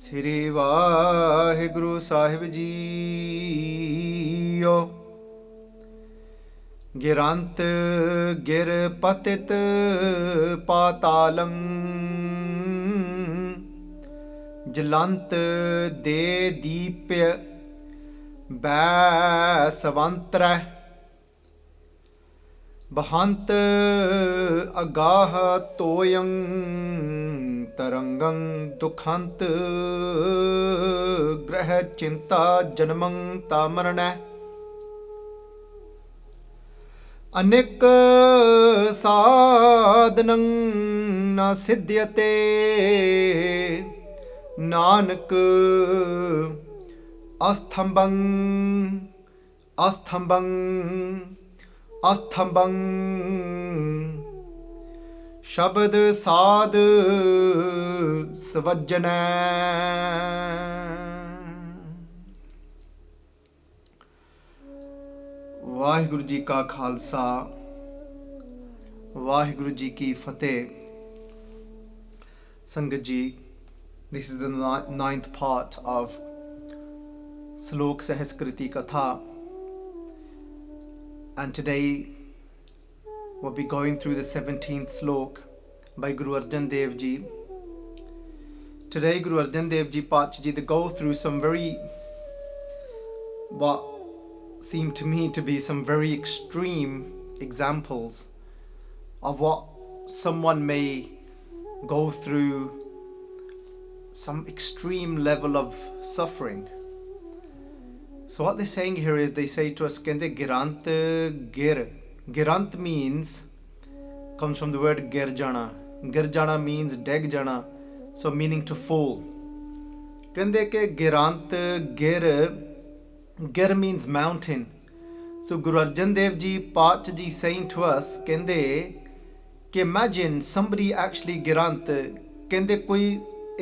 ਸ੍ਰੀ ਵਾਹਿਗੁਰੂ ਸਾਹਿਬ JIO. ਗਿਰੰਤ ਗਿਰ ਪਤਿਤ ਪਾਤਾਲੰ, ਜਲੰਤ ਦੇ ਦੀਪਯ ਬੈ ਸਵੰਤਰੈ, ਬਹੰਤ ਅਗਾਹ ਤੋਯੰ ਤਰੰਗੰ, ਦੁਖੰਤ ਗ੍ਰਹਿ ਚਿੰਤਾ ਜਨਮੰ ਤਾਮਰਣੈ। ਅਨੇਕ ਸਾਧਨੰ ਨ ਸਿਧਯਤੇ, ਨਾਨਕ ਅਸਥੰਭੰ ਅਸਥੰਭੰ ਅਸਥੰਭੰ, ਸ਼ਬਦ ਸਾਧ ਸਵਜਨੈ। ਵਾਹਿਗੁਰੂ ਜੀ ਕਾ ਖਾਲਸਾ, ਵਾਹਿਗੁਰੂ ਜੀ ਕੀ ਫਤਿਹ। ਸੰਗਤ ਜੀ, this is the ninth part of Salok Sehaskriti English Katha, and today we'll be going through the 17th slok by Guru Angad Dev Ji. Today Guru Arjun Dev Ji Pacha Ji, they go through some very, what seem to me to be some very extreme examples of what someone may go through, some extreme level of suffering. So what they're saying here is, they say to us, kende girant gir. Girant means, comes from the word gir jana. Gir jana means deg jana, so meaning to fall. Kende ke girant gir, gir means mountain. So Guru Arjan Dev Ji Pacha Ji saying to us, kende ke imagine somebody actually girant, kende koi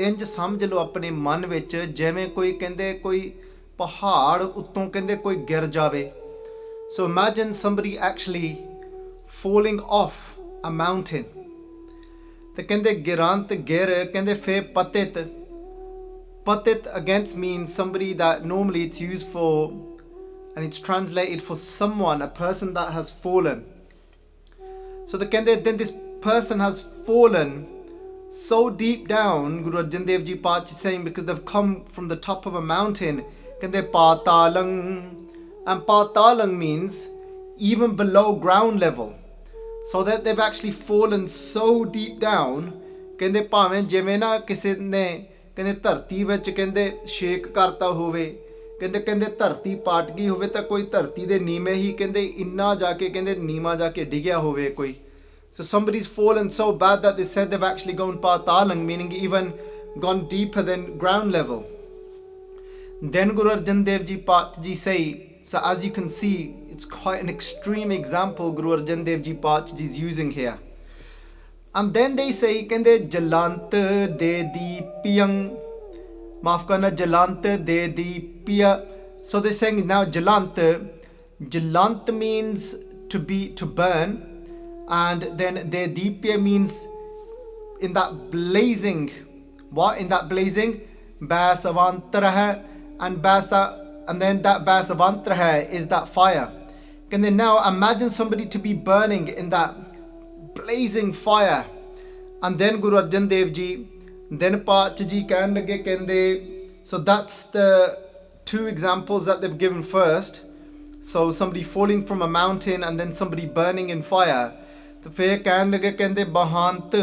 ਇੰਜ ਸਮਝ ਲਓ ਆਪਣੇ ਮਨ ਵਿੱਚ, ਜਿਵੇਂ ਕੋਈ ਕਹਿੰਦੇ ਕੋਈ ਪਹਾੜ ਉੱਤੋਂ ਕਹਿੰਦੇ ਕੋਈ ਗਿਰ ਜਾਵੇ। ਸੋ imagine somebody actually falling off a mountain। ਤੇ ਕਹਿੰਦੇ ਗਿਰੰਤ ਗਿਰ, ਕਹਿੰਦੇ ਫੇ ਪਤਿਤ। ਪਤਿਤ against means somebody that normally it's used for, and it's translated for someone, a person that has fallen. So the ਕਹਿੰਦੇ then this person has fallen so deep down, Guru Arjan Dev Ji Pacha is saying, because they've come from the top of a mountain, kende patalang, and patalang means even below ground level, so that they've actually fallen so deep down, kende ਭਾਵੇਂ ਜਿਵੇਂ ਨਾ ਕਿਸੇ ਨੇ ਕਹਿੰਦੇ ਧਰਤੀ ਵਿੱਚ ਕਹਿੰਦੇ shake ਕਰਤਾ ਹੋਵੇ, ਕਹਿੰਦੇ ਧਰਤੀ ਪਾਟ ਗਈ ਹੋਵੇ, ਤਾਂ ਕੋਈ ਧਰਤੀ ਦੇ ਨੀਵੇਂ ਹੀ ਕਹਿੰਦੇ ਇੰਨਾ ਜਾ ਕੇ ਕਹਿੰਦੇ ਨੀਵਾਂ ਜਾ ਕੇ ਡਿੱਗਿਆ ਹੋਵੇ ਕੋਈ। So somebody's fallen so bad that they said they've actually gone patalang, meaning even gone deeper than ground level. Then Guru Arjan Dev Ji Pacha Ji say, so as you can see, it's quite an extreme example Guru Arjan Dev Ji Pacha Ji is using here. And then they say, kende jalant de deepyang, maaf karna, jalant de deepya. So they're saying now jalant means to burn. And then the deepya means in that blazing, what in that blazing, basavantra hai, and then that basavantra hai is that fire. Can then now imagine somebody to be burning in that blazing fire. And then Guru Arjan Dev Ji, then Pacha Ji ਕਹਿਣ ਲੱਗੇ, ਕਹਿੰਦੇ, so that's the two examples that they've given first. So somebody falling from a mountain and then somebody burning in fire. ਤੇ ਫਿਰ ਕਹਿਣ ਲੱਗੇ, ਕਹਿੰਦੇ ਬਹੰਤ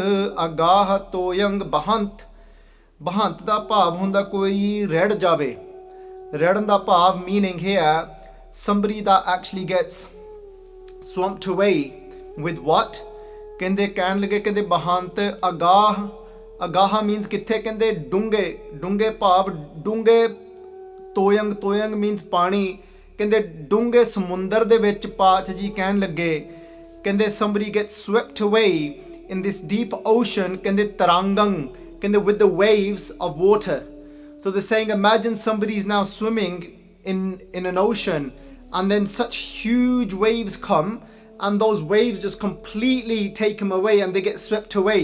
ਅਗਾਹ ਤੋਯੰਗ। ਬਹੰਤ ਦਾ ਭਾਵ ਹੁੰਦਾ ਕੋਈ ਰੜ ਜਾਵੇ। ਰੜਨ ਦਾ ਭਾਵ meaning here, somebody that actually gets swamped away with what? ਕਹਿੰਦੇ ਕਹਿਣ ਲੱਗੇ, ਕਹਿੰਦੇ ਬਹੰਤ ਅਗਾਹ। ਅਗਾਹ means ਕਿੱਥੇ? ਕਹਿੰਦੇ ਡੂੰਘੇ ਭਾਵ ਡੂੰਘੇ। ਤੋਯੰਗ means ਪਾਣੀ। ਕਹਿੰਦੇ ਡੂੰਘੇ ਸਮੁੰਦਰ ਦੇ ਵਿੱਚ ਪਾਚ ਜੀ ਕਹਿਣ ਲੱਗੇ, ਕਹਿੰਦੇ somebody gets swept away in this deep ocean, ਕਹਿੰਦੇ ਤਰੰਗੰ, ਕਹਿੰਦੇ with the waves of water. So they're saying, imagine somebody is now swimming in an ocean, and then such huge waves come, and those waves just completely take him away and they get swept away.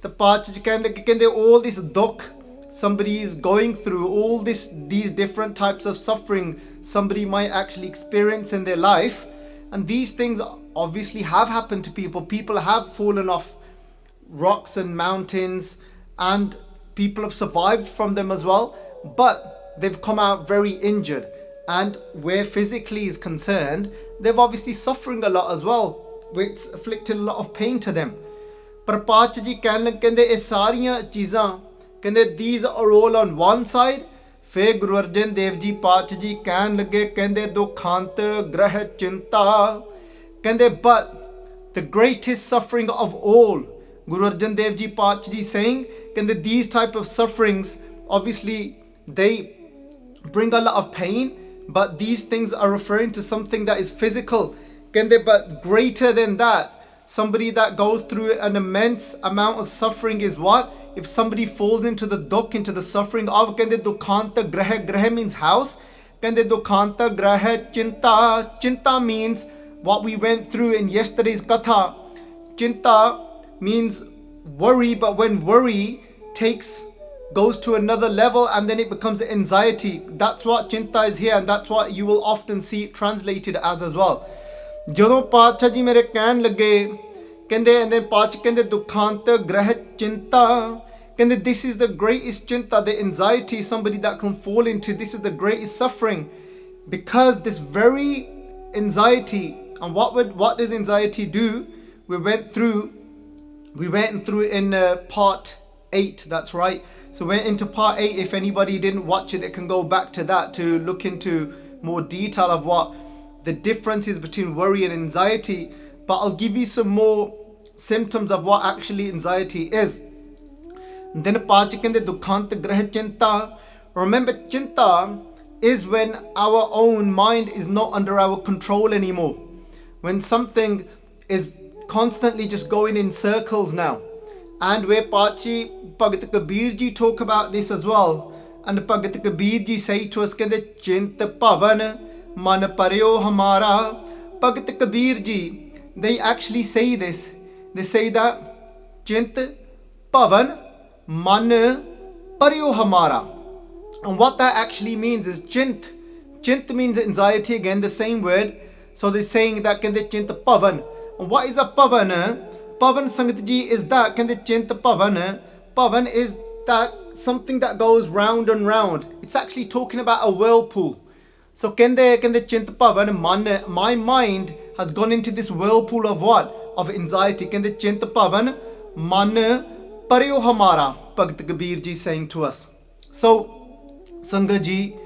The Pacha ji ਕਹਿੰਦੇ all this dukh somebody is going through all these different types of suffering somebody might actually experience in their life. And these things obviously have happened to people. People have fallen off rocks and mountains, and people have survived from them as well, but they've come out very injured. And where physically is concerned, they've obviously suffering a lot as well, which afflicted a lot of pain to them. पर पाच जी कहंदे ये सारियां चीज़ां कहंदे these are all on one side. फिर गुरु अर्जन देव जी पाच जी कहन लगे कहंदे दुखांत ग्रह चिंता कहंदे but the greatest suffering of all, Guru Arjan Dev Ji Paach Ji saying कहंदे these type of sufferings obviously they bring a lot of pain, but these things are referring to something that is physical. कहंदे but greater than that, somebody that goes through an immense amount of suffering is what? If somebody falls into the dukh, into the suffering of कहंदे दुखांत grah means house. कहंदे दुखांत grah chinta means what we went through in yesterday's katha. Chinta means worry, but when worry goes to another level and then it becomes anxiety, that's what chinta is here, and that's what you will often see it translated as well. ਜਦੋਂ ਪਾਤਸ਼ਾਹ ਜੀ ਮੇਰੇ ਕਹਿਣ ਲੱਗੇ ਕਹਿੰਦੇ and then ਪਾਤਸ਼ਾਹ ਕਹਿੰਦੇ ਦੁਖਾਂਤ ਗ੍ਰਹਿ ਚਿੰਤਾ ਕਹਿੰਦੇ this is the greatest chinta, the anxiety somebody that can fall into, this is the greatest suffering, because this very anxiety. And what does anxiety do? We went through in part 8, that's right. So we went into part 8. If anybody didn't watch it, they can go back to that to look into more detail of what the difference is between worry and anxiety. But I'll give you some more symptoms of what actually anxiety is. Then pachikende dukhant grah chinta. Remember, chinta is when our own mind is not under our control anymore. When something is constantly just going in circles now. And where Pachi Bhagat Kabir Ji talk about this as well. And Bhagat Kabir Ji say to us, Kende Chint Pavan Man Paryo Hamara. Bhagat Kabir Ji, they actually say this. They say that Chint Pavan Man Paryo Hamara. And what that actually means is Chint. Chint means anxiety, again the same word. So they're saying that Kende Chint Pavan. And what is a Pavan? Pavan Sangat Ji is that Kende Chint Pavan. Pavan is that something that goes round and round. It's actually talking about a whirlpool. So Kende Chint Pavan, my mind has gone into this whirlpool of what? Of anxiety. Kende Chint Pavan Man Paryo Hamara. Bhagat Kabir Ji saying to us. So Sangat Ji,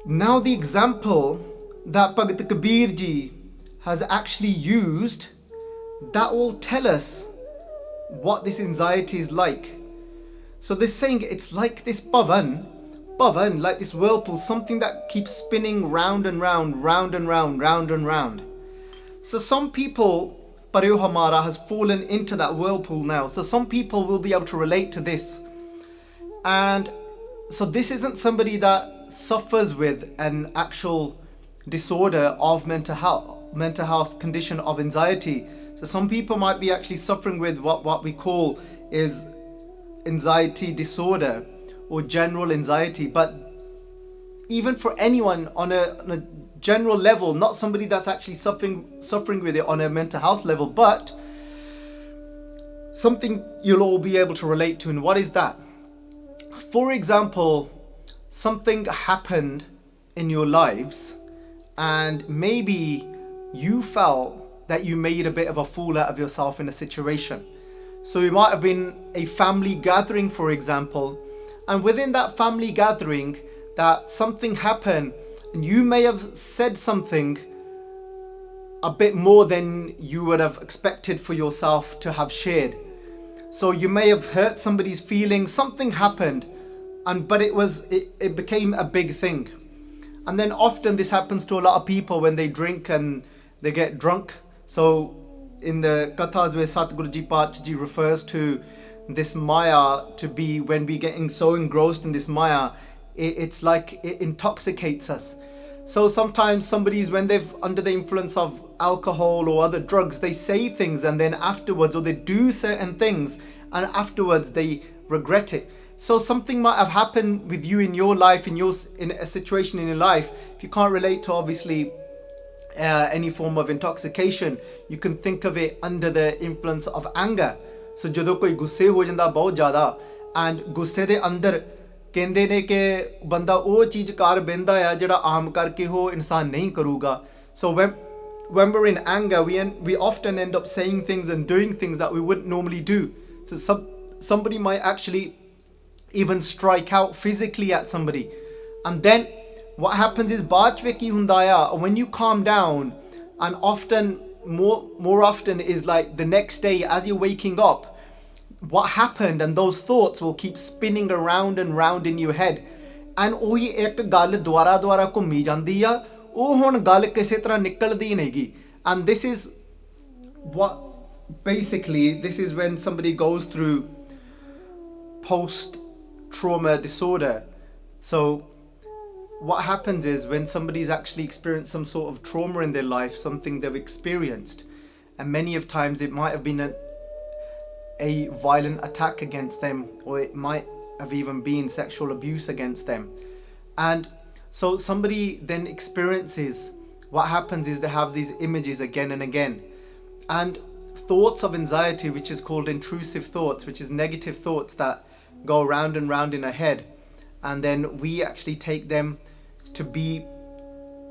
now the example that Bhagat Kabir Ji has actually used, that will tell us what this anxiety is like. So they're saying it's like this pavan, like this whirlpool, something that keeps spinning round and round, round and round, round and round. So some people, Paryo Hamara has fallen into that whirlpool now. So some people will be able to relate to this. And so this isn't somebody that suffers with an actual disorder of mental health condition of anxiety. So some people might be actually suffering with what we call is anxiety disorder or general anxiety. But even for anyone on a general level, not somebody that's actually suffering with it on a mental health level, but something you'll all be able to relate to. And what is that? For example, something happened in your lives and maybe you felt that you made a bit of a fool out of yourself in a situation. So it might have been a family gathering, for example, and within that family gathering that something happened and you may have said something a bit more than you would have expected for yourself to have shared. So you may have hurt somebody's feelings, something happened, but it became a big thing. And then often this happens to a lot of people when they drink and they get drunk. So in the kathas where Satguru Paach Ji refers to this maya to be when we getting so engrossed in this maya, it's like it intoxicates us. So sometimes somebody's, when they've under the influence of alcohol or other drugs, they say things and then afterwards, or they do certain things and afterwards they regret it. So something might have happened with you in your life, in a situation in your life. If you can't relate to obviously any form of intoxication, you can think of it under the influence of anger. So ਜਦੋਂ ਕੋਈ ਗੁੱਸੇ ਹੋ ਜਾਂਦਾ ਬਹੁਤ ਜ਼ਿਆਦਾ, and ਗੁੱਸੇ ਦੇ ਅੰਦਰ ਕਹਿੰਦੇ ਨੇ ਕਿ ਬੰਦਾ ਉਹ ਚੀਜ਼ ਕਰ ਬਹਿੰਦਾ ਆ ਜਿਹੜਾ ਆਮ ਕਰਕੇ ਉਹ ਇਨਸਾਨ ਨਹੀਂ ਕਰੂਗਾ. So when we're in anger, we often end up saying things and doing things that we wouldn't normally do. So somebody might actually even strike out physically at somebody, and then what happens is baad ch ki hunda a, when you calm down, and often more often is like the next day as you're waking up, what happened, and those thoughts will keep spinning around and round in your head, and ਉਹੀ ਇੱਕ ਗੱਲ ਦੁਆਰਾ ਘੁੰਮੀ ਜਾਂਦੀ ਆ, ਉਹ ਹੁਣ ਗੱਲ ਕਿਸੇ ਤਰ੍ਹਾਂ ਨਿਕਲਦੀ ਨਹੀਂਗੀ. And this is what basically, this is when somebody goes through post trauma disorder. So what happens is when somebody's actually experienced some sort of trauma in their life, something they've experienced, and many of times it might have been a violent attack against them, or it might have even been sexual abuse against them. And so somebody then experiences, what happens is they have these images again and again, and thoughts of anxiety, which is called intrusive thoughts, which is negative thoughts that go round and round in our head, and then we actually take them to be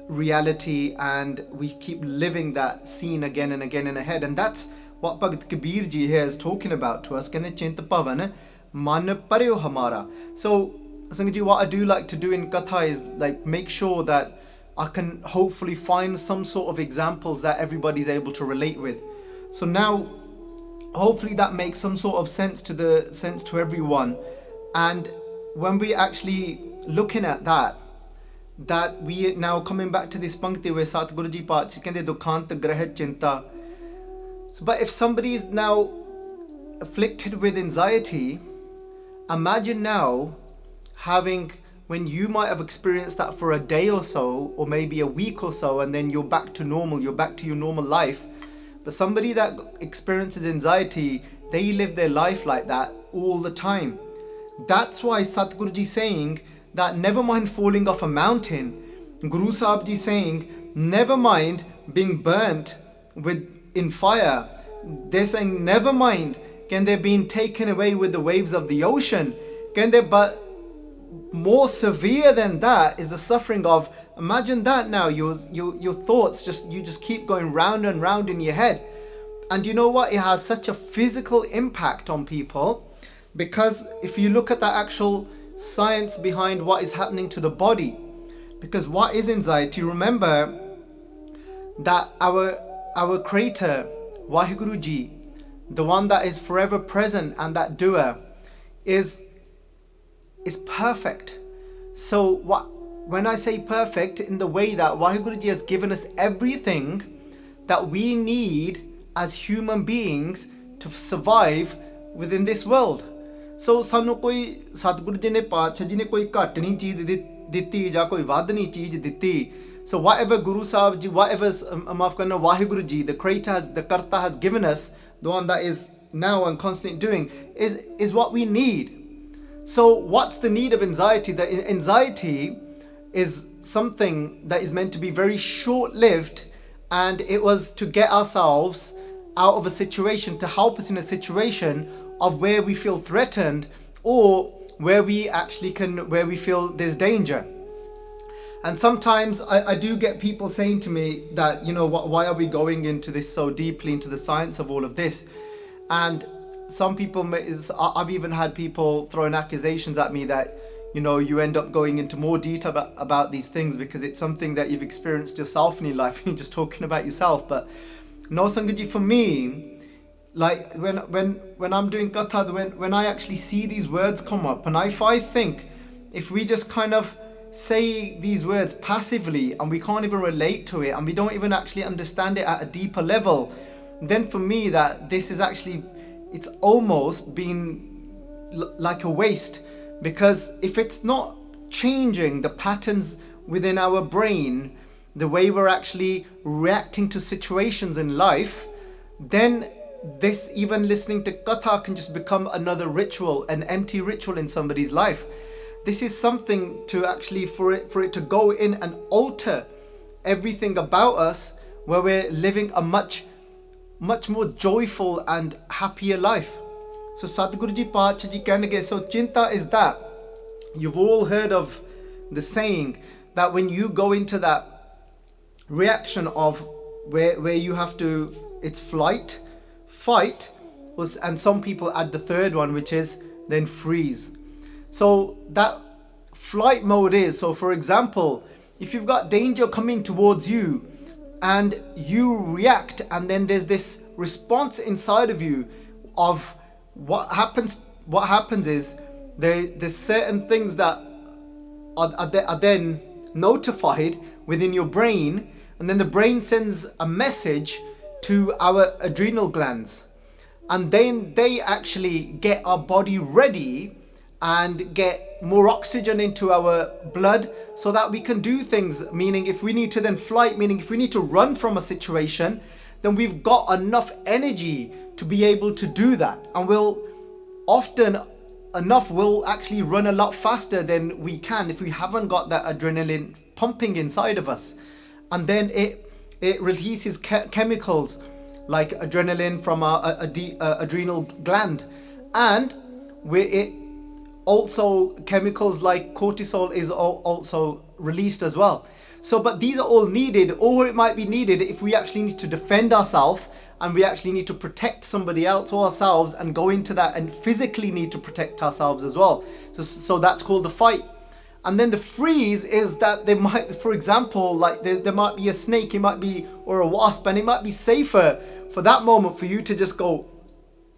reality, and we keep living that scene again and again in our head. And that's what Bhagat Kabir Ji here is talking about to us. Kehne chint pavan man paryo hamara. So Sangat Ji, what I do like to do in Katha is like make sure that I can hopefully find some sort of examples that everybody's able to relate with. So now hopefully that makes some sort of sense to everyone. And when we actually looking at that we now coming back to this pankti where Satguru Ji Paat kehinde dukhant grah chinta. So, but if somebody is now afflicted with anxiety, imagine now having, when you might have experienced that for a day or so, or maybe a week or so, and then you're back to normal, you're back to your normal life. But somebody that experiences anxiety, they live their life like that all the time. That's why Satguru Ji saying that never mind falling off a mountain, Guru Sahib Ji saying never mind being burnt in fire. They're saying never mind can they being taken away with the waves of the ocean. But more severe than that is the suffering of, imagine that now, your thoughts just keep going round and round in your head. And you know what, it has such a physical impact on people, because if you look at the actual science behind what is happening to the body, because what is anxiety, remember that our creator Waheguru Ji, the one that is forever present and that doer, is perfect. So when I say perfect, in the way that Waheguru Ji has given us everything that we need as human beings to survive within this world. So sanu koi Satguru Ji ne Paatshah Ji ne koi ghat nahi cheez ditti ja koi vad nahi cheez ditti. So whatever Guru Sahib Ji, whatever maaf karna Waheguru Ji, the creator the Karta has given us, the one that is now and constantly doing, is what we need. So what's the need of anxiety? The anxiety is something that is meant to be very short-lived, and it was to get ourselves out of a situation, to help us in a situation of where we feel threatened, or where we feel there's danger. And sometimes I do get people saying to me that, why are we going into this so deeply, into the science of all of this? And some people, I've even had people throwing accusations at me that, you end up going into more detail about these things because it's something that you've experienced yourself in your life and you're just talking about yourself. But no, Sangaji, for me, like when I'm doing Katha, when I actually see these words come up, and if I think, if we just kind of say these words passively and we can't even relate to it and we don't even actually understand it at a deeper level, then for me that this is actually, it's almost been like a waste, because if it's not changing the patterns within our brain, the way we're actually reacting to situations in life, then this, even listening to Katha can just become another ritual, an empty ritual in somebody's life. This is something to actually, for it to go in and alter everything about us, where we're living a much more joyful and happier life. So Sadhguru Ji Paatshah Ji kahange, so chinta is that. You've all heard of the saying that when you go into that reaction of where you have to, it's flight, fight, and some people add the third one, which is then freeze. So that flight mode is, so for example, if you've got danger coming towards you and you react, and then there's this response inside of you of what happens is there's certain things that are then notified within your brain, and then the brain sends a message to our adrenal glands, and then they actually get our body ready and get more oxygen into our blood so that we can do things. Meaning if we need to then flight, meaning if we need to run from a situation, then we've got enough energy to be able to do that. And we'll actually run a lot faster than we can if we haven't got that adrenaline pumping inside of us. And then it releases chemicals like adrenaline from our adrenal gland, and it also chemicals like cortisol is also released as well. So, but these are all needed, or it might be needed if we actually need to defend ourselves and we actually need to protect somebody else or ourselves, and go into that and physically need to protect ourselves as well. So that's called the fight. And then the freeze is that there might, for example, like there might be a snake, it might be, or a wasp, and it might be safer for that moment for you to just go,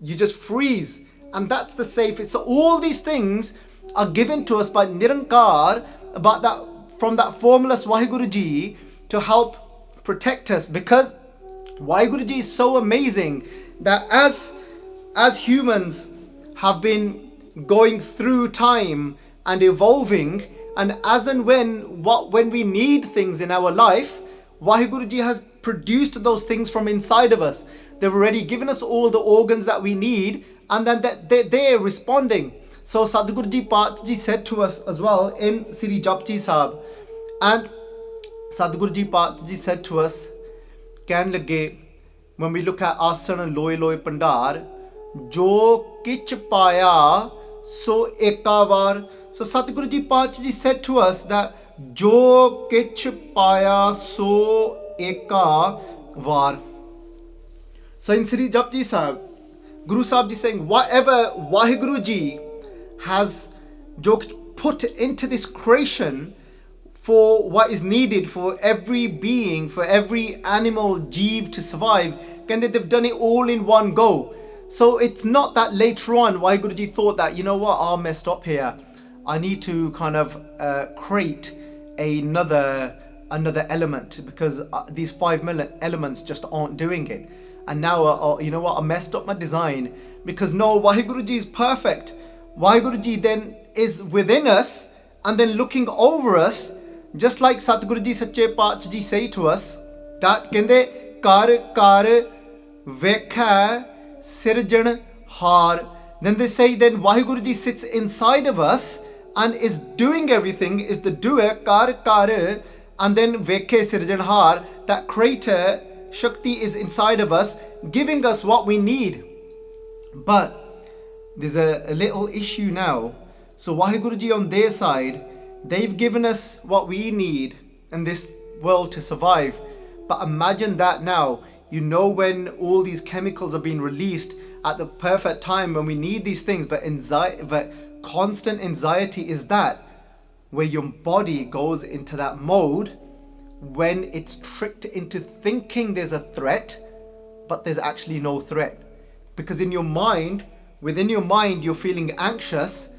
you just freeze. And that's the safest. So all these things are given to us by Nirankar, about that, from that formless Vaheguru Ji, to help protect us. Because Vaheguru Ji is so amazing that as humans have been going through time and evolving, and as and when we need things in our life, Vaheguru Ji has produced those things from inside of us. They've already given us all the organs that we need, and then they're responding. So Sadhguru Ji Paatshah Ji said to us as well in Sri Japji Sahib, and Sadhguru Ji Paatshah Ji said to us, ਕਹਿਣ ਲੱਗੇ, when we look at asan loy loy pandar, jo kich paya so ekavar. So Sadhguru Ji Paatshah Ji said to us that jo kich paya so ekavar. So in Sri Japji Sahib, Guru Sahib Ji saying, whatever Vaheguru Ji has put into this creation for what is needed for every being, for every animal, jeev to survive, and they've done it all in one go. So it's not that later on Vaheguru Ji thought that, you know what, I messed up here, I need to kind of create another element, because these 5 million elements just aren't doing it. And now, you know what, I messed up my design. Because no, Vaheguru Ji is perfect. Vaheguru Ji then is within us and then looking over us, just like Satguru Ji Sache Paatshah Ji say to us, that kende kar vekha sirjan har. Then they say then Vaheguru Ji sits inside of us and is doing everything, is the doer, kar, and then vekhe sirjan har, that creator Shakti is inside of us, giving us what we need. But there's a little issue now. So Vaheguru Ji on their side, they've given us what we need in this world to survive. But imagine that now, you know, when all these chemicals are being released at the perfect time when we need these things, but constant anxiety is that where your body goes into that mode when it's tricked into thinking there's a threat, but there's actually no threat. Because in your mind, within your mind, you're feeling anxious,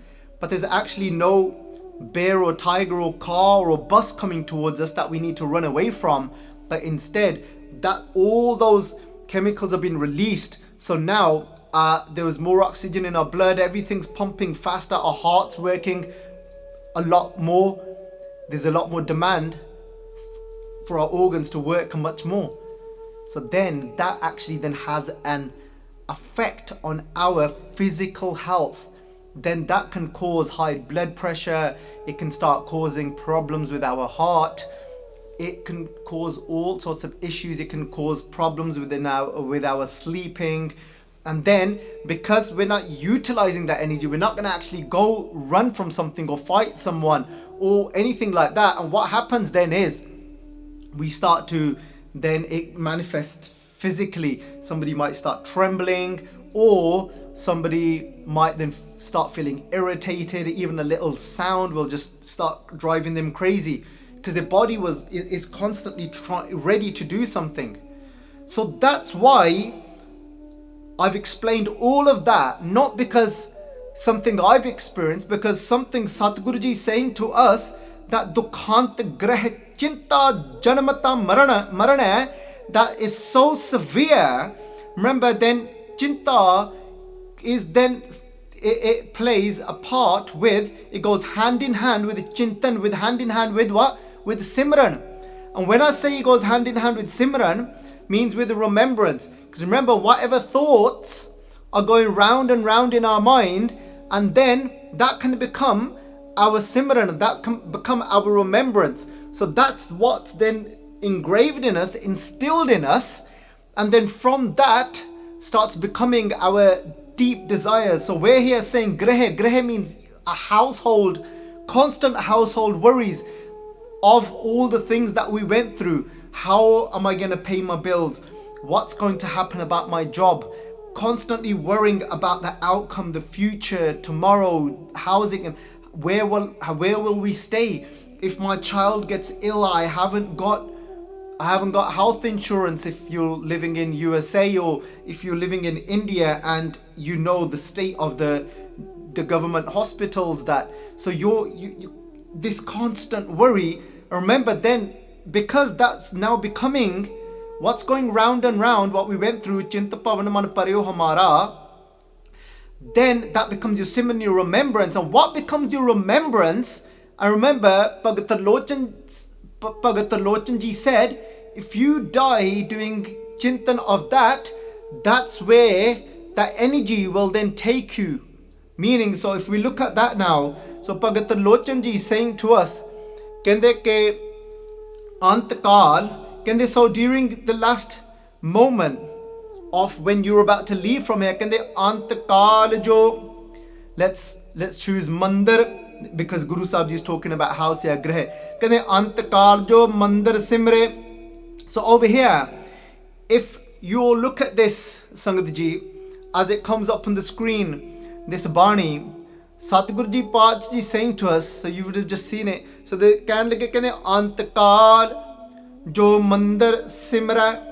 but there's actually no bear or tiger or car or bus coming towards us that we need to run away from. But instead, that all those chemicals have been released. So now there was more oxygen in our blood, everything's pumping faster, our heart's working a lot more. There's a lot more demand for our organs to work much more. So then that actually then has an effect on our physical health, then that can cause high blood pressure. It can start causing problems with our heart. It can cause all sorts of issues. It can cause problems with our sleeping. And then because we're not utilizing that energy, we're not going to actually go run from something or fight someone or anything like that. And what happens then is we start to, then it manifests physically. Somebody might start trembling, or somebody might then start feeling irritated. Even a little sound will just start driving them crazy, because their body is constantly ready to do something. So that's why I've explained all of that, not because something I've experienced, because something Satguruji is saying to us, that dukhant grah chinta janamata marana, that is so severe. Remember, then chinta is then, it plays a part with, it goes hand in hand with chintan, with hand in hand with what? With Simran. And when I say it goes hand in hand with Simran, means with the remembrance. Because remember, whatever thoughts are going round and round in our mind, and then that can become our Simran, that can become our remembrance. So that's what's then engraved in us, instilled in us, and then from that starts becoming our deep desires. So we're here saying Grehe means a household, constant household worries of all the things that we went through. How am I going to pay my bills? What's going to happen about my job? Constantly worrying about the outcome, the future, tomorrow, housing, and where will we stay? If my child gets ill, I haven't got health insurance if you're living in USA, or if you're living in India, and you know the state of the government hospitals. That so you this constant worry. Remember, then, because that's now becoming what's going round and round, what we went through, Chinta Pavan Man Paryo Hamara, then that becomes your simon, your remembrance. And what becomes your remembrance? I remember Bhagat Lochan Ji said, if you die doing chintan of that, that's where that energy will then take you. Meaning, so if we look at that now, so Bhagat Lochan Ji is saying to us, Kende ke Antakal, Kende, so during the last moment of when you're about to leave from here, Kende Antakal jo, let's choose Mandir, because Guru Sahib Ji is talking about house ya greh. Kende Antakal jo Mandir Simre. So over here, if you look at this, Sangat Ji, as it comes up on the screen, this Bani, Satguru Ji Paat Ji saying to us, so you would have just seen it. So the kehne Antakal jo Mandir Simra.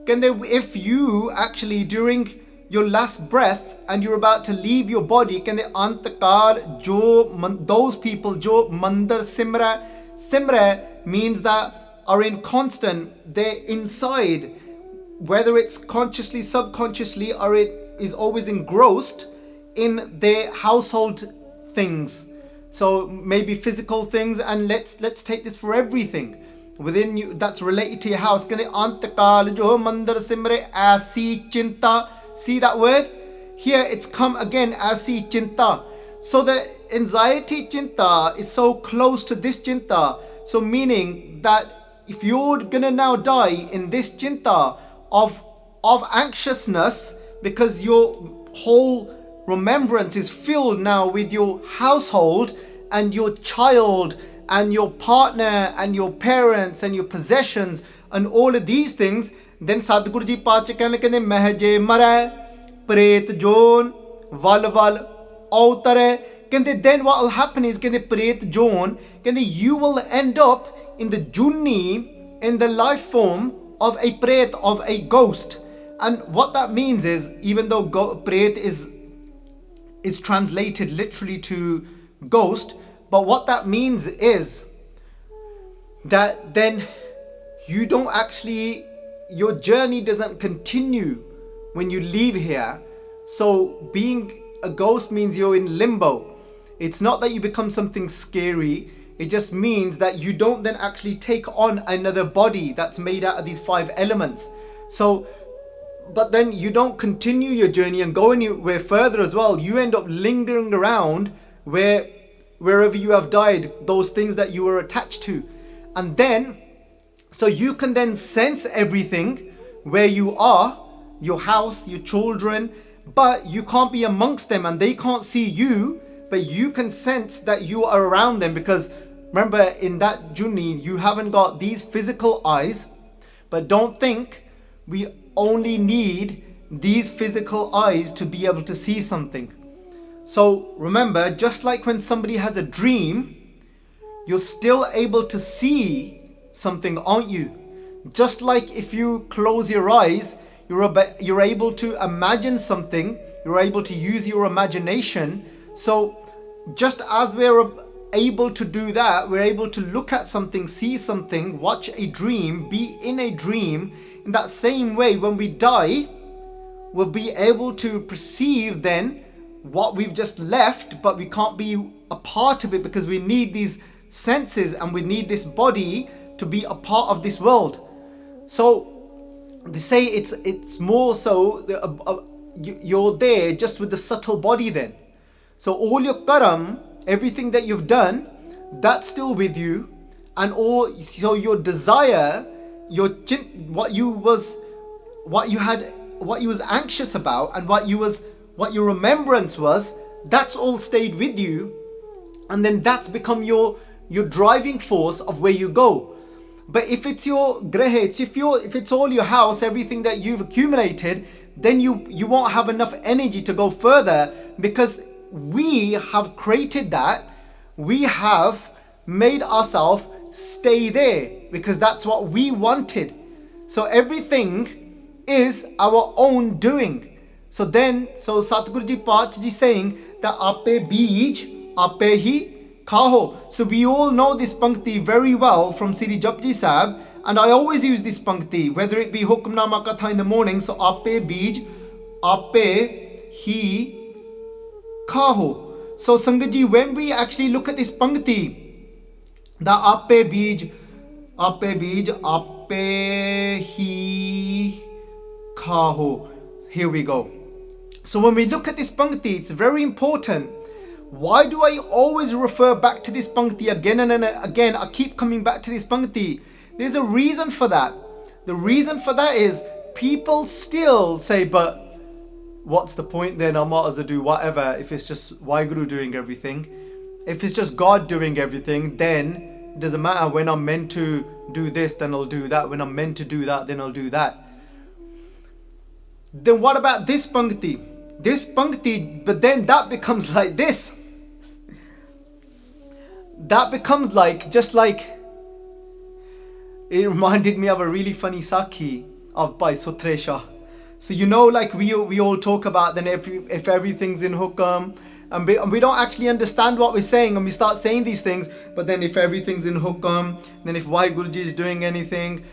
If you actually during your last breath and you're about to leave your body, Antakal jo those people jo Mandir Simra. Simra means that are in constant, they're inside, whether it's consciously, subconsciously, or it is always engrossed in their household things. So maybe physical things, and let's take this for everything within you that's related to your house. Antakal jo Mandir Simre asi chinta. See that word? Here it's come again, asi chinta. So the anxiety chinta is so close to this chinta. So meaning that if you're gonna now die in this chinta of anxiousness, because your whole remembrance is filled now with your household and your child and your partner and your parents and your possessions and all of these things, then Sadhguru Ji Pacha kehne mehje mare pret jon val autare. Then what will happen is pret jon, you will end up in the junni, in the life form of a pret, of a ghost. And what that means is, even though pret is translated literally to ghost, but what that means is that then you don't actually, your journey doesn't continue when you leave here. So being a ghost means you're in limbo. It's not that you become something scary. It just means that you don't then actually take on another body that's made out of these 5 elements. So but then you don't continue your journey and go anywhere further as well. You end up lingering around wherever you have died, those things that you were attached to. And then, so you can then sense everything where you are, your house, your children, but you can't be amongst them and they can't see you, but you can sense that you are around them, because remember, in that journey, you haven't got these physical eyes. But don't think we only need these physical eyes to be able to see something. So remember, just like when somebody has a dream, you're still able to see something, aren't you? Just like if you close your eyes, you're able to imagine something, you're able to use your imagination. So just as we're able to do that, we're able to look at something, see something, watch a dream, be in a dream. In that same way, when we die, we'll be able to perceive then what we've just left, but we can't be a part of it because we need these senses and we need this body to be a part of this world. So they say it's more so you're there just with the subtle body then. So all your karam, everything that you've done, that's still with you, and so your desire, what you was anxious about, and what your remembrance was, that's all stayed with you, and then that's become your driving force of where you go. But if it's your grahets, if it's all your house, everything that you've accumulated, then you won't have enough energy to go further, because we have created that. We have made ourselves stay there because that's what we wanted. So everything is our own doing. So Satguru Ji Paat Ji saying that ape beej ape hi khaho. So we all know this pankti very well from Siri Japji Sahib, and I always use this pankti, whether it be Hukmnama Katha in the morning. So ape beej ape hi khaho. So Sangat Ji, when we actually look at this pankti, the ape beej ape hi khaho, here we go. So when we look at this pankti, it's very important. Why do I always refer back to this pankti again and again? I keep coming back to this pankti. There's a reason for that. The reason for that is people still say, but what's the point then? I might as well do whatever. If it's just Waheguru doing everything, if it's just God doing everything, then it doesn't matter. When I'm meant to do this, then I'll do that. When I'm meant to do that, then I'll do that. Then what about this pankti? This pankti, but then that becomes like this. That becomes like, just like, it reminded me of a really funny Sakhi of Bhai Sutresha. So like we all talk about, then if everything's in hukam, and we don't actually understand what we're saying, and we start saying these things, but then if everything's in hukam, then if Waheguru Ji is doing everything,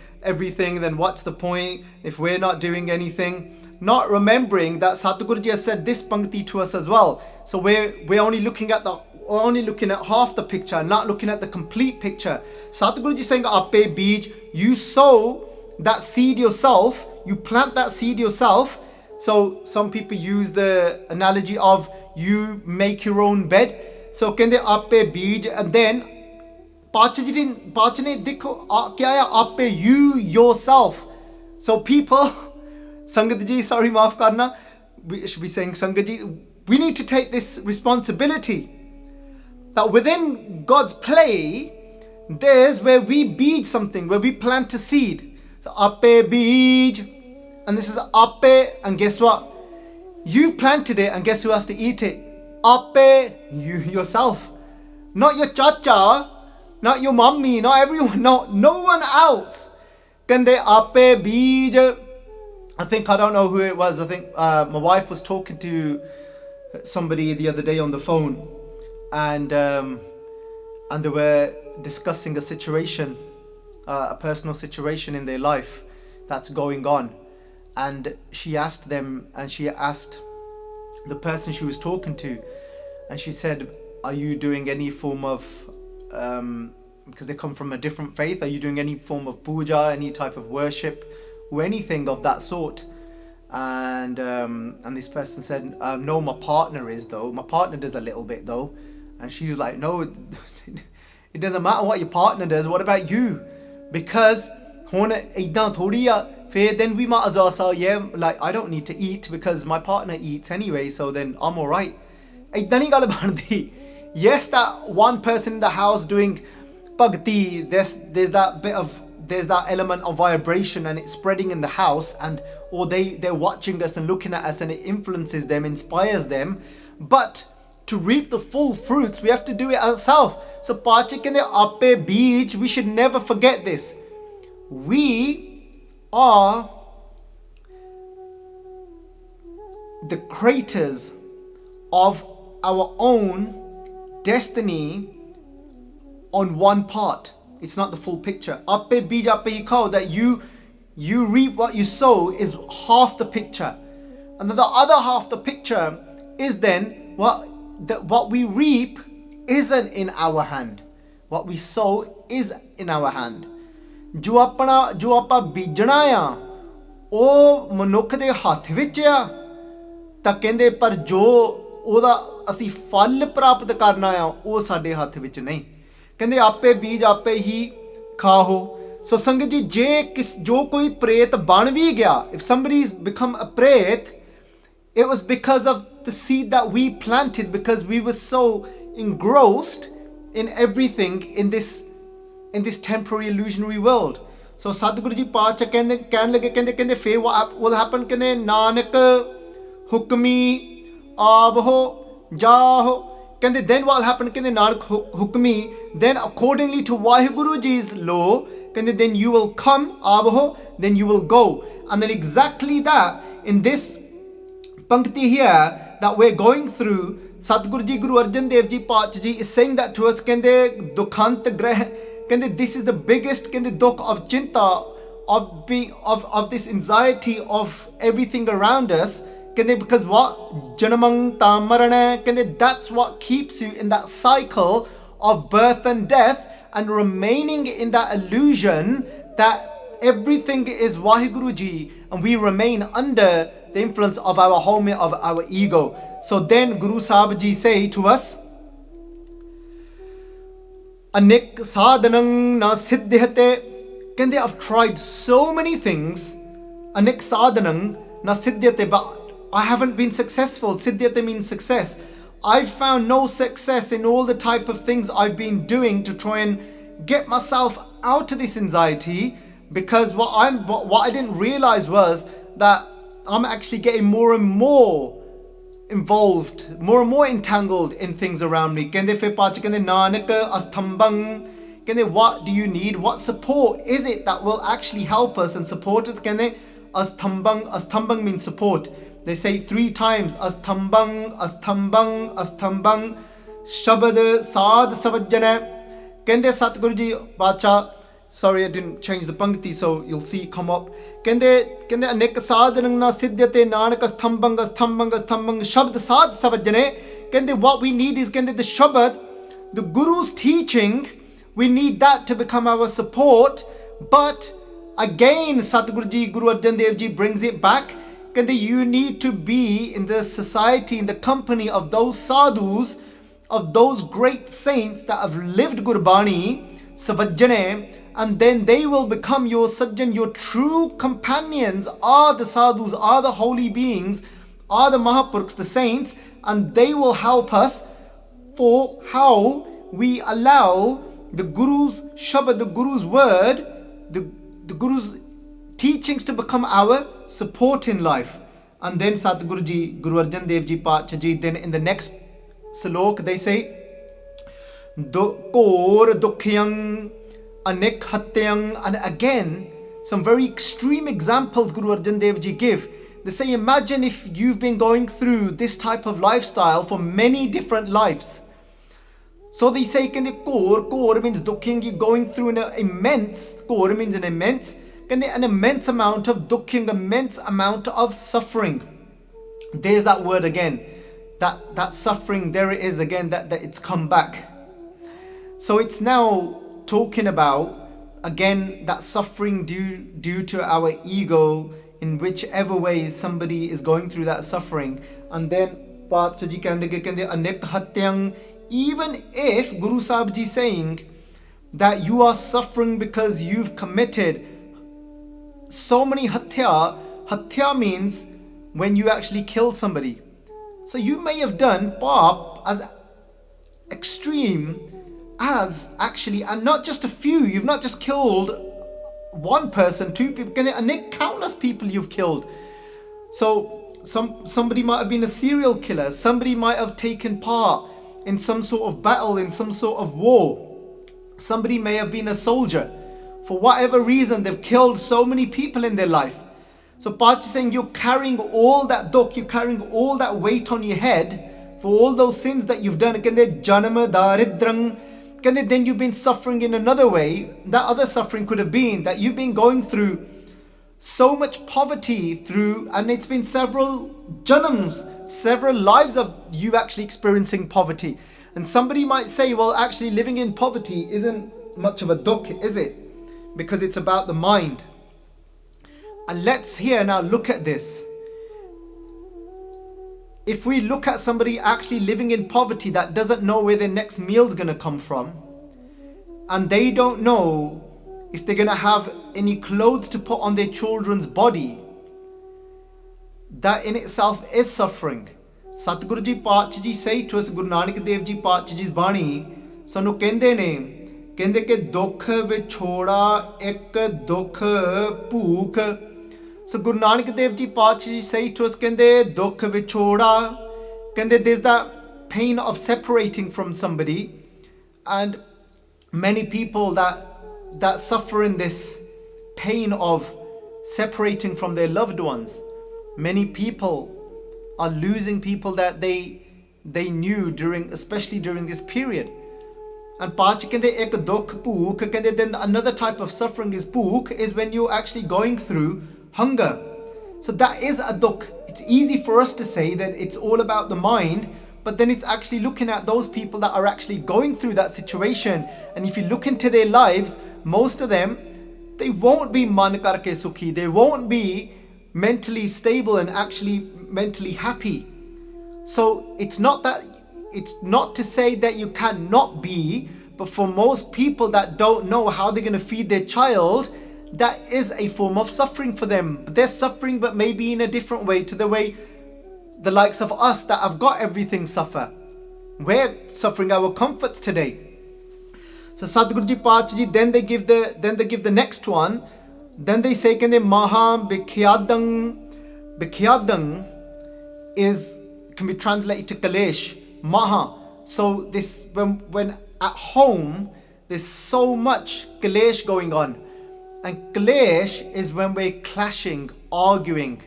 then what's the point if we're not doing anything? Not remembering that Satguru Ji has said this pankti to us as well. So we're only looking at half the picture, not looking at the complete picture. Satguru Ji saying, ape beej, you sow that seed yourself, you plant that seed yourself. So some people use the analogy of you make your own bed. So kende ape beej, and then Pachane dikho kya hai, ape you yourself. So people, Sangat Ji, sorry maaf karna, we should be saying Sangat Ji, we need to take this responsibility that within God's play, there's where we beej something, where we plant a seed. So ape beej, and this is ape, and guess what? You planted it, and guess who has to eat it? Ape, you yourself. Not your chacha, not your mummy, not everyone, no one else. Kande ape beej. I don't know who it was. I think my wife was talking to somebody the other day on the phone, and they were discussing a situation, a personal situation in their life that's going on. And she asked them, and she asked the person she was talking to, and she said, are you doing any form of, because they come from a different faith, are you doing any form of puja, any type of worship, or anything of that sort? And this person said, no, my partner is though. My partner does a little bit though. And she was like, no, it doesn't matter what your partner does. What about you? Because then we might as well say, yeah, like I don't need to eat because my partner eats anyway, so then I'm alright. Yes, that one person in the house doing bhakti, there's that element of vibration and it's spreading in the house, and or they're watching us and looking at us and it influences them, inspires them. But to reap the full fruits, we have to do it ourselves. So ape beach, we should never forget this. We are the creators of our own destiny on one part. It's not the full picture. Ape bij ape khao, that you reap what you sow is half the picture. And then the other half the picture is then what we reap isn't in our hand. What we sow is in our hand. ਜੋ ਆਪਾਂ ਬੀਜਣਾ ਆ ਉਹ ਮਨੁੱਖ ਦੇ ਹੱਥ ਵਿੱਚ ਆ ਤਾਂ ਕਹਿੰਦੇ, ਪਰ ਜੋ ਉਹਦਾ ਅਸੀਂ ਫਲ ਪ੍ਰਾਪਤ ਕਰਨਾ ਆ ਉਹ ਸਾਡੇ ਹੱਥ ਵਿੱਚ ਨਹੀਂ। ਕਹਿੰਦੇ ਆਪੇ ਬੀਜ ਆਪੇ ਹੀ ਖਾਓ। ਸੋ ਸੰਗਤ ਜੀ, ਜੋ ਕੋਈ ਪ੍ਰੇਤ ਬਣ ਵੀ ਗਿਆ, if somebody's become a pret, it was because of the seed that we planted, because we were so engrossed in everything in this temporary illusionary world. So Sadhguru Ji Pacha कहने फिर what will happen, कहने नानक हुक्मी आवहो जाहो, कहने then what will happen, कहने Nanak Hukmi, then accordingly to Waheguru Ji's law, कहने then you will come, आवहो, then you will go. And then exactly that in this pankti here that we're going through, Sadhguru Ji, Guru Arjun Dev Ji Pacha Ji is saying that to us, कहने दुखांत ग्रह, this is the biggest dukh of chinta, of this anxiety of everything around us, because what janamang tamarana, that's what keeps you in that cycle of birth and death and remaining in that illusion that everything is Waheguru Ji and we remain under the influence of our home, of our ego. So then Guru Sahib Ji say to us, Anek sadhanang na siddhyate, can they have tried so many things, anek sadhanang na siddhyate, but I haven't been successful. Siddhyate means success. I've found no success in all the type of things I've been doing to try and get myself out of this anxiety, because what I didn't realize was that I'm actually getting more and more involved, more and more entangled in things around me. Kende fe pacha kende nanaka asthambang, kende what do you need? What support is it that will actually help us and support us? Kende asthambang means support. They say 3 times asthambang, asthambang, asthambang, shabad sad savajjana. Kende Satguru Ji Pacha, sorry I didn't change the pankti so you'll see come up. Kende anek sadhanang na siddhyate nanak asthambang asthambang asthambang shabd sad savajjane. Kende what we need is the shabad, the Guru's teaching. We need that to become our support. But again Satguru Ji, Guru Arjan Dev Ji brings it back. Kende you need to be in the society, in the company of those sadhus, of those great saints that have lived Gurbani, savajjane, and then they will become your sajjan, your true companions are the sadhus, are the holy beings, are the Mahapurukhs, the saints, and they will help us for how we allow the Guru's Shabad, the Guru's word, the Guru's teachings to become our support in life. And then Satguru Ji, Guru Arjan Dev Ji Pacha Ji, then in the next Salok they say, Kor Dukhyang Anek Hatyang, and again some very extreme examples Guru Arjan Dev Ji give. They say, imagine if you've been going through this type of lifestyle for many different lives. So they say, Kor means Dukhyang, you're going through an immense, Kor means an immense amount of dukhyang, immense amount of suffering. There's that word again. That suffering, there it is again, that it's come back. So it's now talking about again that suffering due to our ego in whichever way somebody is going through that suffering. And then Paatshah Ji kende anek hatyang, even if Guru Sahib Ji saying that you are suffering because you've committed so many hatya means when you actually kill somebody. So you may have done pap as extreme as actually, and not just a few, you've not just killed one person, two people, countless people you've killed. So somebody might have been a serial killer, somebody might have taken part in some sort of battle, in some sort of war. Somebody may have been a soldier. For whatever reason, they've killed so many people in their life. So Paatshah is saying you're carrying all that dukh, you're carrying all that weight on your head for all those sins that you've done. Janama daridrang. Then you've been suffering in another way. That other suffering could have been that you've been going through so much poverty through, and it's been several janams, several lives of you actually experiencing poverty. And somebody might say, well, actually living in poverty isn't much of a dukh, is it? Because it's about the mind. And let's here now look at this. If we look at somebody actually living in poverty that doesn't know where their next meal's going to come from, and they don't know if they're going to have any clothes to put on their children's body, that in itself is suffering. Satguru Ji Paatshah Ji say to us, Guru Angad Dev Ji Paatshah Ji's Bani, sanu kende ne, kende ke dukh vichhoda ek dukh bhook. So Guru Angad Dev Ji Paatshah Ji say to us, kende dukh vichhoda, kende there's that pain of separating from somebody, and many people that suffer in this pain of separating from their loved ones. Many people are losing people that they knew especially during this period. And Paatshah kende ek dukh bhook, kende then another type of suffering is bhook, is when you're actually going through hunger. So that is a dukh. It's easy for us to say that it's all about the mind, but then it's actually looking at those people that are actually going through that situation. And if you look into their lives, most of them, they won't be man karke sukhi, they won't be mentally stable and actually mentally happy. So it's not to say that you cannot be, but for most people that don't know how they're going to feed their child, that is a form of suffering for them. They're suffering, but maybe in a different way to the way the likes of us that have got everything suffer. We're suffering our comforts today. So Sadhguru Ji Paatshah Ji, then they give the next one. Then they say, kende maha bikhyadang. Bikhyadang can be translated to kalesh. Maha. So this when at home there's so much kalesh going on. And kalesh is when we're clashing, arguing,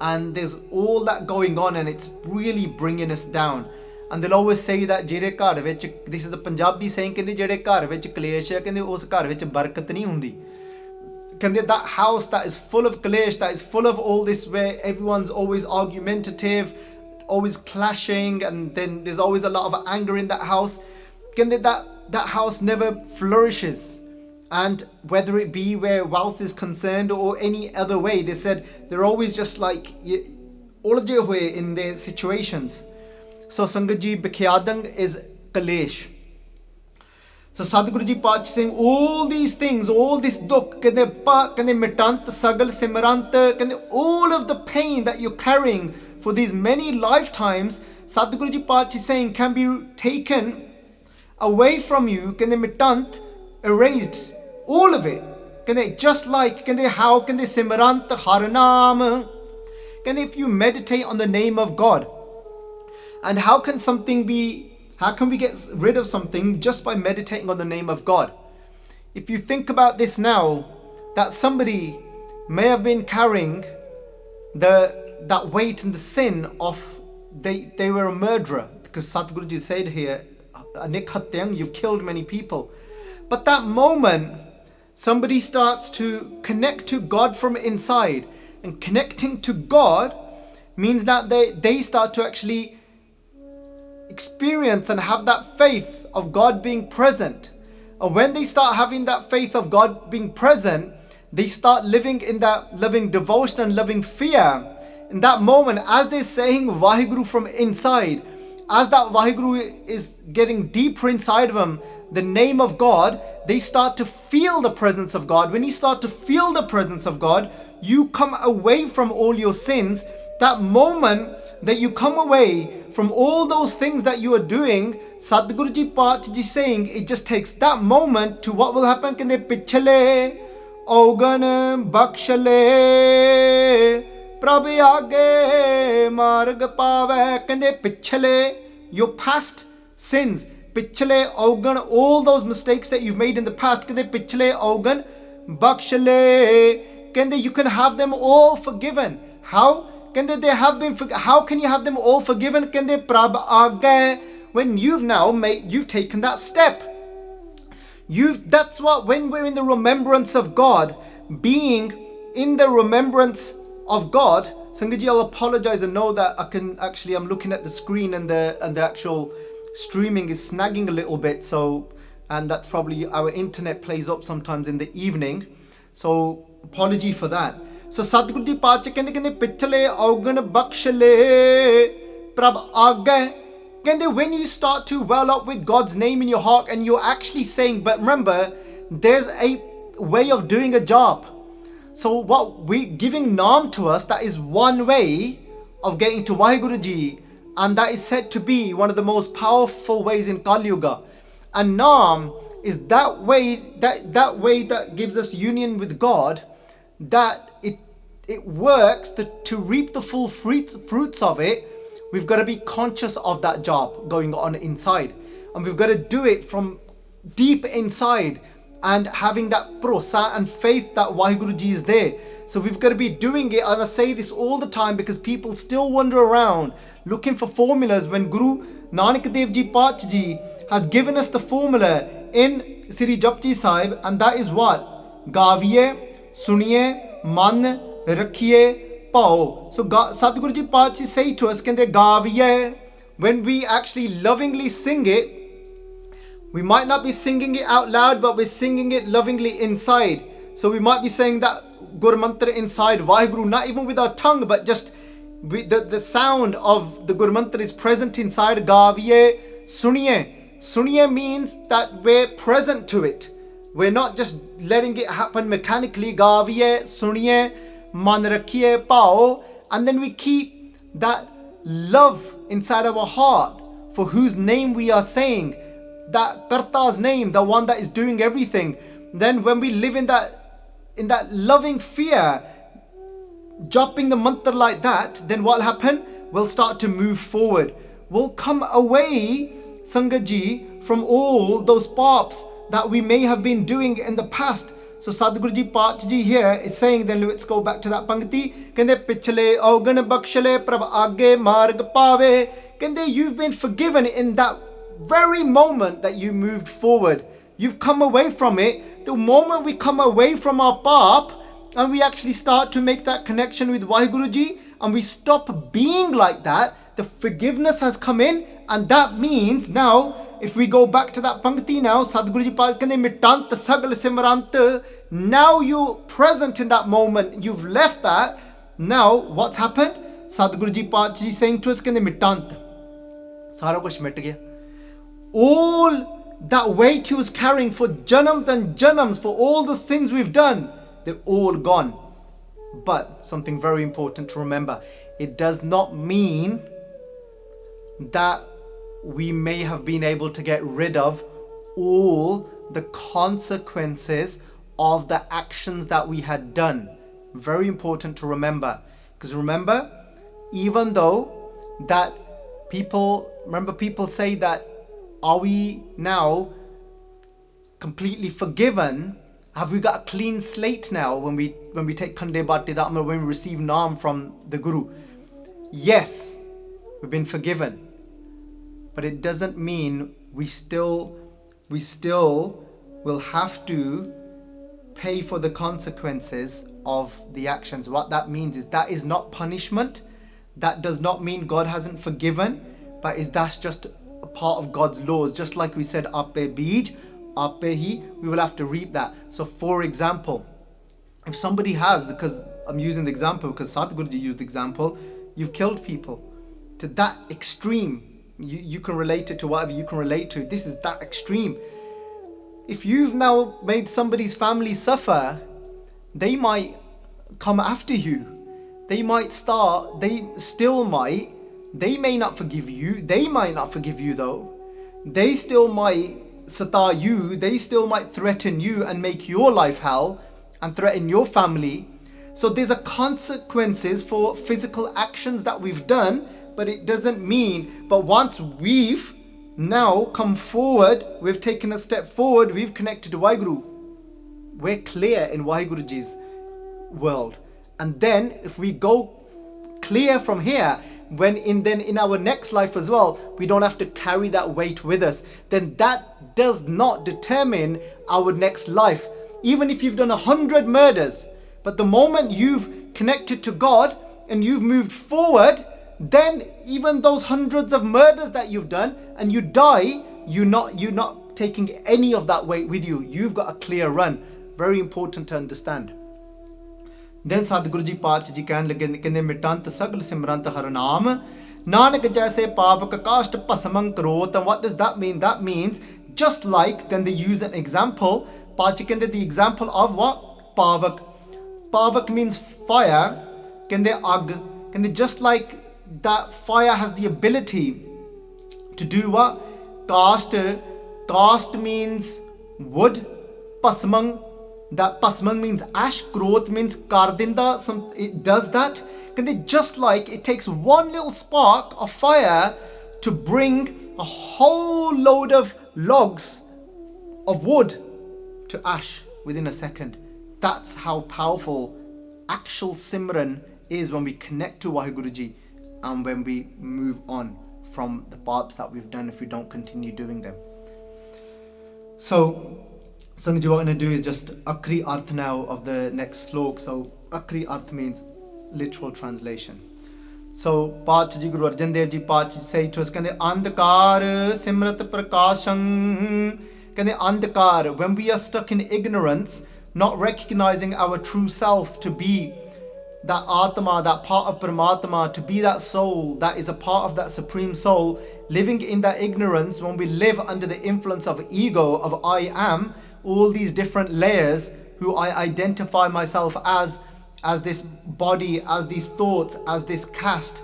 and there's all that going on, and it's really bringing us down. And they'll always say that jere ghar vich, this is a Punjabi saying, kende jere ghar vich kalesh hai, kende us ghar vich barakat nahi hundi. Kende that house that is full of kalesh, that is full of all this, where everyone's always argumentative, always clashing, and then there's always a lot of anger in that house. Kende that house never flourishes. And whether it be where wealth is concerned or any other way, they said they're always just like all of the way in their situations. So Sangat Ji, Bikhyadang is kalesh. So Sadhguru Ji Paatshah saying all these things, all this dukh, kende mitant sagal simrant, all of the pain that you're carrying for these many lifetimes, Sadhguru Ji Paatshah saying can be taken away from you, kende mitant, erased. All of it. Just like how simrant haranam. If you meditate on the name of God. And how can we get rid of something just by meditating on the name of God? If you think about this now, that somebody may have been carrying that weight and the sin of they were a murderer, because Satguru Ji said here, anek hatyang, you've killed many people. But that moment, somebody starts to connect to God from inside, and connecting to God means that they start to actually experience and have that faith of God being present. And when they start having that faith of God being present, they start living in that loving devotion and loving fear. In that moment, as they're saying Vaheguru from inside, as that Vaheguru is getting deeper inside of them, the name of God, they start to feel the presence of God. When you start to feel the presence of God, you come away from all your sins. That moment that you come away from all those things that you are doing, Sadhguru Ji Paat Ji saying, it just takes that moment to what will happen? Kende pichale augan bakshale prabh aage marg paave. Kende pichale, your past sins, pichale augan, all those mistakes that you've made in the past, kende pichale augan bakshale, kende you can have them all forgiven. How? Kende they have been how can you have them all forgiven? Kende prabh aage, when you've taken that step. That's what, when we're in the remembrance of God, being in the remembrance of God. Sangaji, I'll apologize and know that I'm looking at the screen and the actual streaming is snagging a little bit, so, and that's probably our internet plays up sometimes in the evening, so apology for that. So Sadhguru Ji Paat Ji kende pichale augan bakshale prabh aage. Kende, when you start to well up with God's name in your heart and you're actually saying, but remember, there's a way of doing a job. So what we giving Naam to us, that is one way of getting to Vaheguru Ji, and that is said to be one of the most powerful ways in Kali Yuga. And Naam is that way that gives us union with God, that it works to reap the full fruits of it. We've got to be conscious of that job going on inside, and we've got to do it from deep inside and having that bharosa and faith that Vaheguru Ji is there. So we've got to be doing it, and I say this all the time because people still wander around looking for formulas when Guru Angad Dev Ji Paat Ji has given us the formula in Sri Japji Sahib, and that is what? Gaviye, suniye, man, rakhiye, pao. So Sadhguru Ji Paat Ji say to us, kende gaviye, when we actually lovingly sing it, we might not be singing it out loud, but we're singing it lovingly inside. So we might be saying that Gur Mantra inside Vaheguru, not even with our tongue, but just the sound of the Gur Mantra is present inside. Gaviye, suniye. Suniye means that we're present to it. We're not just letting it happen mechanically. Gaviye, suniye, man rakhiye, pao. And then we keep that love inside our heart for whose name we are saying, that Karta's name, the one that is doing everything. Then when we live in that loving fear, dropping the mantra like that, then what will happen? We'll start to move forward. We'll come away, Sangaji, from all those paps that we may have been doing in the past. So Sadhguru Ji Paat Ji here is saying, then let's go back to that Pangati. Kende pichale augan bakshale prabh aage marg paave. Kende, you've been forgiven in that very moment that you moved forward. You've come away from it. The moment we come away from our pap and we actually start to make that connection with Vaheguru Ji and we stop being like that, the forgiveness has come in, and that means now, if we go back to that Pangti now, Sadhguru Ji Paat kende mitant sagal simrant, now you're present in that moment, you've left that. Now what's happened? Sadhguru Ji Paat Ji saying to us, kende mitant, sara kuch mit gaya. All that weight he was carrying for janams and janams, for all the sins we've done, they're all gone. But something very important to remember, it does not mean that we may have been able to get rid of all the consequences of the actions that we had done. Very important to remember. Because remember, even though that people say that, are we now completely forgiven? Have we got a clean slate now when we take Khande Bhatti Dhamma, when we receive Naam from the Guru? Yes, we've been forgiven. But it doesn't mean we still will have to pay for the consequences of the actions. What that means is that is not punishment. That does not mean God hasn't forgiven, but that's just a part of God's laws. Just like we said, ape bij, ape hi, we will have to reap that. So for example, If somebody has, because I'm using the example, because Satguru Ji used the example, you've killed people to that extreme. You can relate it to whatever you can relate to. This is that extreme. If you've now made somebody's family suffer, they might come after you. They might start, they may not forgive you. They might not forgive you though. They still might sata you. They still might threaten you and make your life hell and threaten your family. So there's a consequences for physical actions that we've done, but it doesn't mean, but once we've now come forward, we've taken a step forward, we've connected to Waheguru, we're clear in Waheguru Ji's world. And then if we go clear from here, then in our next life as well, we don't have to carry that weight with us. Then that does not determine our next life. Even if you've done 100 murders, but the moment you've connected to God and you've moved forward, then even those hundreds of murders that you've done and you die, you're not taking any of that weight with you. You've got a clear run. Very important to understand. Then Sadhguru Ji Paat Ji कहने लगे कहने मिटंत सगल सिमरंत हर नाम नानक जैसे पावक काष्ट पसमं करोत. And what does that mean? That means just like, then they use an example. Paat Ji कहते the example of what? Pavak. Pavak means fire. कहते ag. कहते just like that fire has the ability to do what? Cast. Cast means wood. Pasmang. That pasmang means ash. Growth means kardinda. It does that. Just like it takes one little spark of fire to bring a whole load of logs of wood to ash within a second. That's how powerful actual Simran is when we connect to Waheguru Ji and when we move on from the paths that we've done if we don't continue doing them. So Sangji, what I'm going to do is just Akri Arth now of the next slok. So Akri Arth means literal translation. So Paat Ji Guru Arjun Dev Ji Paat Ji say to us, Kande Andhakar Simrat Prakashang. Kande Andhakar, when we are stuck in ignorance, not recognizing our true self to be that Atma, that part of Paramatma, to be that soul that is a part of that supreme soul, living in that ignorance, when we live under the influence of ego, of I am, all these different layers who I identify myself as this body, as these thoughts, as this caste,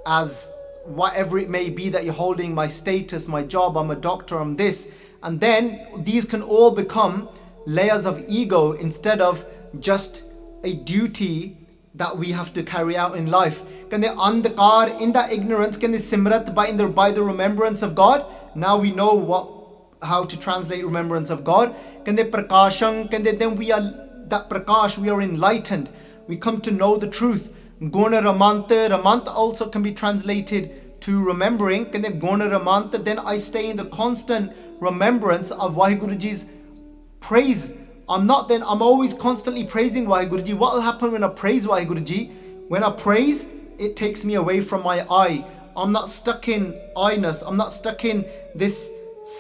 as whatever it may be that you're holding, my status, my job, I'm a doctor, I'm this. And then these can all become layers of ego instead of just a duty that we have to carry out in life. Can they andhakar, in that ignorance, can they simrat by the remembrance of God? Now we know how to translate remembrance of God. Can they prakashang, can they, then we are that prakash, we are enlightened. We come to know the truth. Gona ramanta, ramanta also can be translated to remembering. Can they gona ramanta, then I stay in the constant remembrance of Waheguru Ji's praise. I'm always constantly praising Waheguru Ji. What will happen when I praise Waheguru Ji? When I praise, it takes me away from my I. I'm not stuck in I-ness. I'm not stuck in this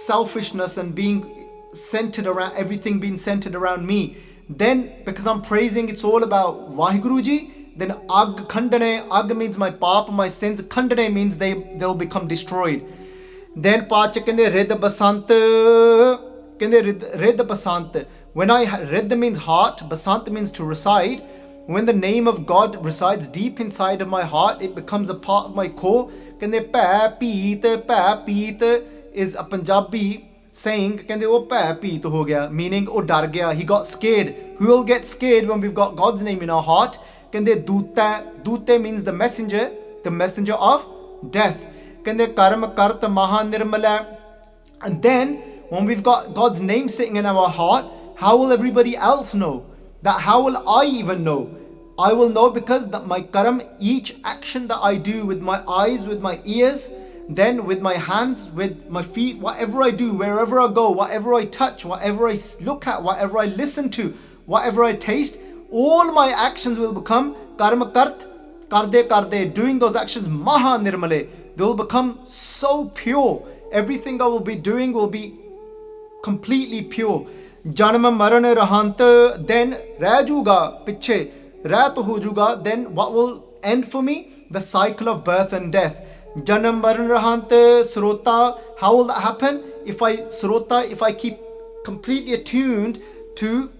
selfishness and being centered around everything being centered around me. Then because I'm praising, it's all about Waheguru Ji. Then ag khandane, ag means my pap, my sins. Khandane means they'll become destroyed. Then pacha kende rid basant, kende rid basant. When rid means heart, basant means to reside. When the name of God resides deep inside of my heart, it becomes a part of my core. Kende pa peet is a Punjabi saying, kende oh pa peet ho gaya, meaning oh dar gaya, he got scared. Who will get scared when we've got God's name in our heart? Kende dute means the messenger of death. Kende karma karta maha nirmala. And then when we've got God's name sitting in our heart, how will everybody else know? That how will I even know? I will know because that my karam, each action that I do with my eyes, with my ears, then with my hands, with my feet, whatever I do, wherever I go, whatever I touch, whatever I look at, whatever I listen to, whatever I taste, all my actions will become karma kart, karde, doing those actions maha nirmale. They will become so pure. Everything I will be doing will be completely pure. janam maran rahant, then reh jooga piche, reh to ho jooga, then what will end for me? The cycle of birth and death. Janam maran rahant srota, how will that happen? If I keep completely attuned to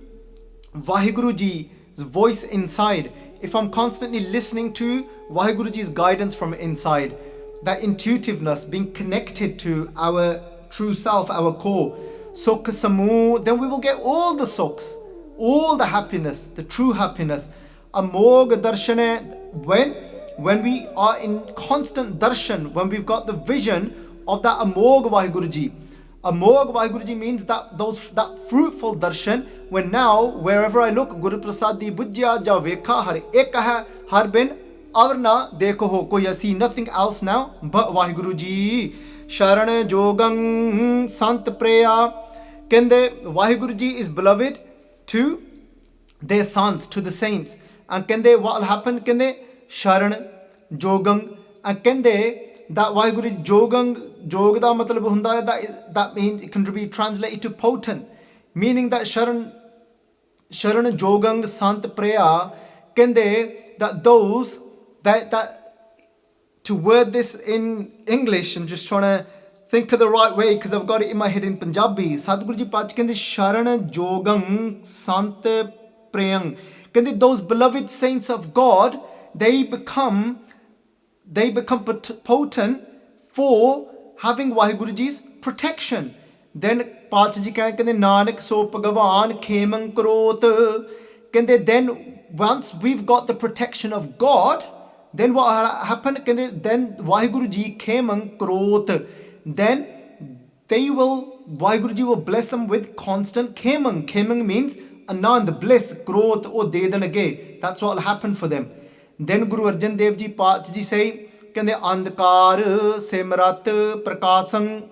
Vaheguru Ji's voice inside, if I'm constantly listening to Vaheguru Ji's guidance from inside, that intuitiveness, being connected to our true self, our core, Sukh Samu, then we will get all the sukhs, all the happiness, the true happiness. Amog Darshane, when we are in constant darshan, when we've got the vision of that Amog Vaheguru Ji. Amog Vaheguru Ji means that fruitful darshan, when now wherever I look, Guru Prasad di bujya ja vekha har ek hai, har bin avarna dekho ho, koi I see nothing else now but Vaheguru Ji. Sharan Jogang Sant Preya, kende Vaheguru Ji is beloved to their sons, to the saints. And kende what will happen? Kende Sharan Jogang, and kende that Vaheguru Jogang, Jog da matlab hunda hai, that means it can be translated to potent, meaning that Sharan Jogang Sant Preya, kende that those that to word this in English, I'm just trying to think of the right way because I've got it in my head in Punjabi. Sadhguru Ji Pach kende Sharan Jogang Sant Prayang, kende those beloved saints of God, they become potent for having Vaheguru Ji's protection. Then Pach Ji kende Nanak so Bhagavan khemang krot, kende then once we've got the protection of God, then what happened? Then Vaheguru Ji khemang krot, then Vaheguru Ji will bless them with constant khemang. Khemang means anand, bliss, growth, or dedanage. That's what will happen for them. Then Guru Arjun Dev Ji Pach Ji say, kende andkar simrat prakasang.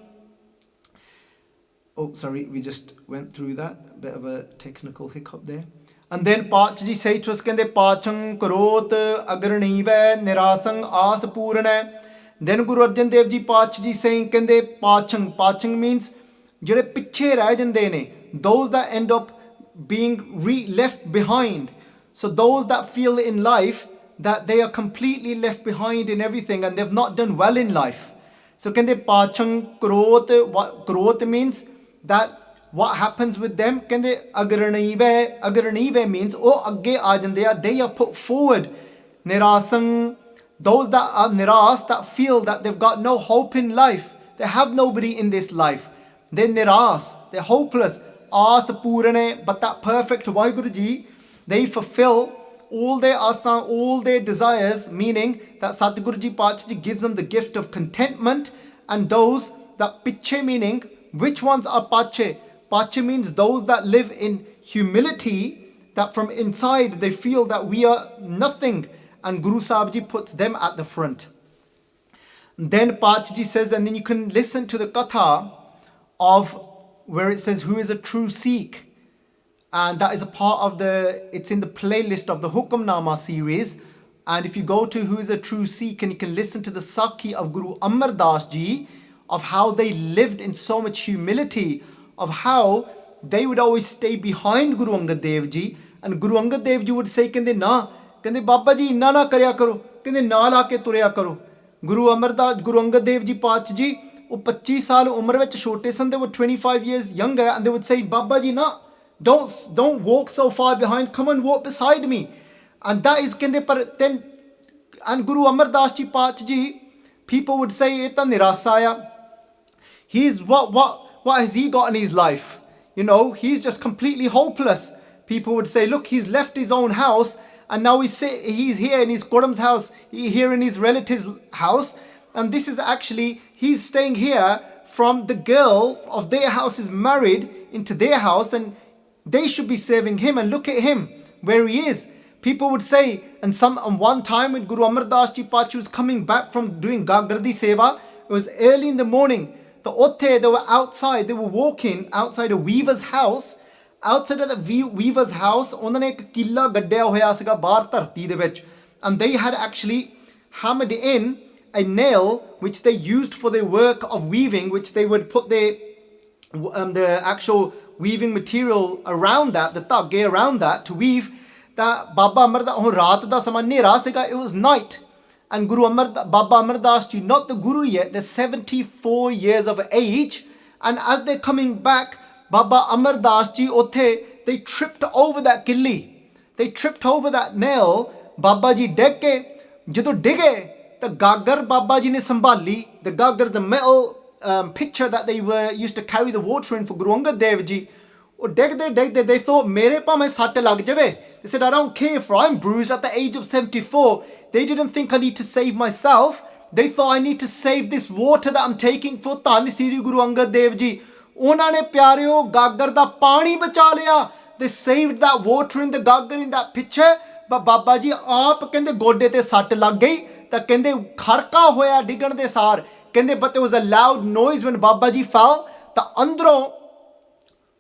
Oh, sorry, we just went through that. Bit of a technical hiccup there. And then Pach Ji say to us, kende pachang karot agarnive nirasang as purana. Then Guru Arjan Dev Ji Pach Ji saying, kende pachang means jere piche reh jande ne, those that end up being left behind. So those that feel in life that they are completely left behind in everything and they've not done well in life. So kende pachang karot, what karot means that what happens with them? Kende agarnive means oh agge aa jande, they are put forward. Nirasang, those that are niras, that feel that they've got no hope in life, they have nobody in this life, they're niras, they're hopeless. As purane, but that perfect Vaheguru Ji, they fulfill all their asan, all their desires, meaning that Sadhguru Ji Pach Ji gives them the gift of contentment. And those that piche, meaning which ones are pache? Pache means those that live in humility, that from inside they feel that we are nothing, and Guru Sahib Ji puts them at the front. Then Pach Ji says, and then you can listen to the katha of where it says who is a true Sikh, and that is a part of it's in the playlist of the Hukamnama series. And if you go to who is a true Sikh, and you can listen to the Sakhi of Guru Amar Das Ji, of how they lived in so much humility, of how they would always stay behind Guru Angad Dev Ji, and Guru Angad Dev Ji would say, kende na, kende Baba Ji inna na karya karo, kende na la ke turya karo. Guru Angad Dev Ji Pach Ji, वो 25 साल उम्र ਵਿੱਚ ਛੋਟੇ ਸਨ, they were 25 years younger, and they would say, Baba Ji, na, don't walk so far behind, come and walk beside me. And that is kende par then, and Guru Amar Das Ji Pach Ji, people would say, ये तो निराशा आया. He's what has he got in his life? You know, he's just completely hopeless. People would say, look, he's left his own house and now he's here in his Kodam's house, here in his relative's house, and this is actually, he's staying here from the girl of their house is married into their house, and they should be serving him, and look at him where he is. People would say, and one time when Guru Amar Das Ji Pach was coming back from doing Gagradi Seva, it was early in the morning. The Otte, they were outside, they were walking outside a weaver's house. Outside of the weaver's house, ਉਹਨਾਂ ਨੇ ਇੱਕ ਕਿੱਲਾ ਗੱਡਿਆ ਹੋਇਆ ਸੀਗਾ ਬਾਹਰ ਧਰਤੀ ਦੇ ਵਿੱਚ, and they had actually hammered in a nail which they used for their work of weaving, which they would put the actual weaving material around that, the ਧਾਗੇ around that to weave. That Baba Amar Das, ਹੁਣ ਰਾਤ ਦਾ ਸਮਾਂ ਹਨੇਰਾ ਸੀਗਾ, it was night. And Baba Amar Das Ji, not the Guru yet, they're 74 years of age. And as they're coming back, Baba Amar Das Ji, they tripped over that killi. They tripped over that nail. Baba Ji ਡਿੱਗ ਕੇ ਜਦੋਂ ਡਿੱਗੇ ਤਾਂ ਗਾਗਰ Baba Ji ਨੇ ਸੰਭਾਲੀ. The gaggar, the metal pitcher that they were used to carry the water in for Guru Angad Dev Ji. They thought, mere ਭਾਵੇਂ ਸੱਟ ਲੱਗ ਜਾਵੇ. They said, I don't care if I'm bruised at the age of 74. They didn't think I need to save myself. They thought I need to save this water that I'm taking for ਧੰਨ ਸ੍ਰੀ Guru Angad Dev Ji. ਉਹਨਾਂ ਨੇ ਪਿਆਰਿਓ ਗਾਗਰ ਦਾ ਪਾਣੀ ਬਚਾ ਲਿਆ. They saved that water in the gaggar, in that pitcher. But Baba Ji ਆਪ ਕਹਿੰਦੇ ਗੋਡੇ ਤੇ ਸੱਟ ਲੱਗ ਗਈ ਤਾਂ ਕਹਿੰਦੇ ਖੜਕਾ ਹੋਇਆ ਡਿੱਗਣ ਦੇ ਸਾਰ. ਕਹਿੰਦੇ but there was a loud noise when Baba Ji fell. ਤਾਂ ਅੰਦਰੋਂ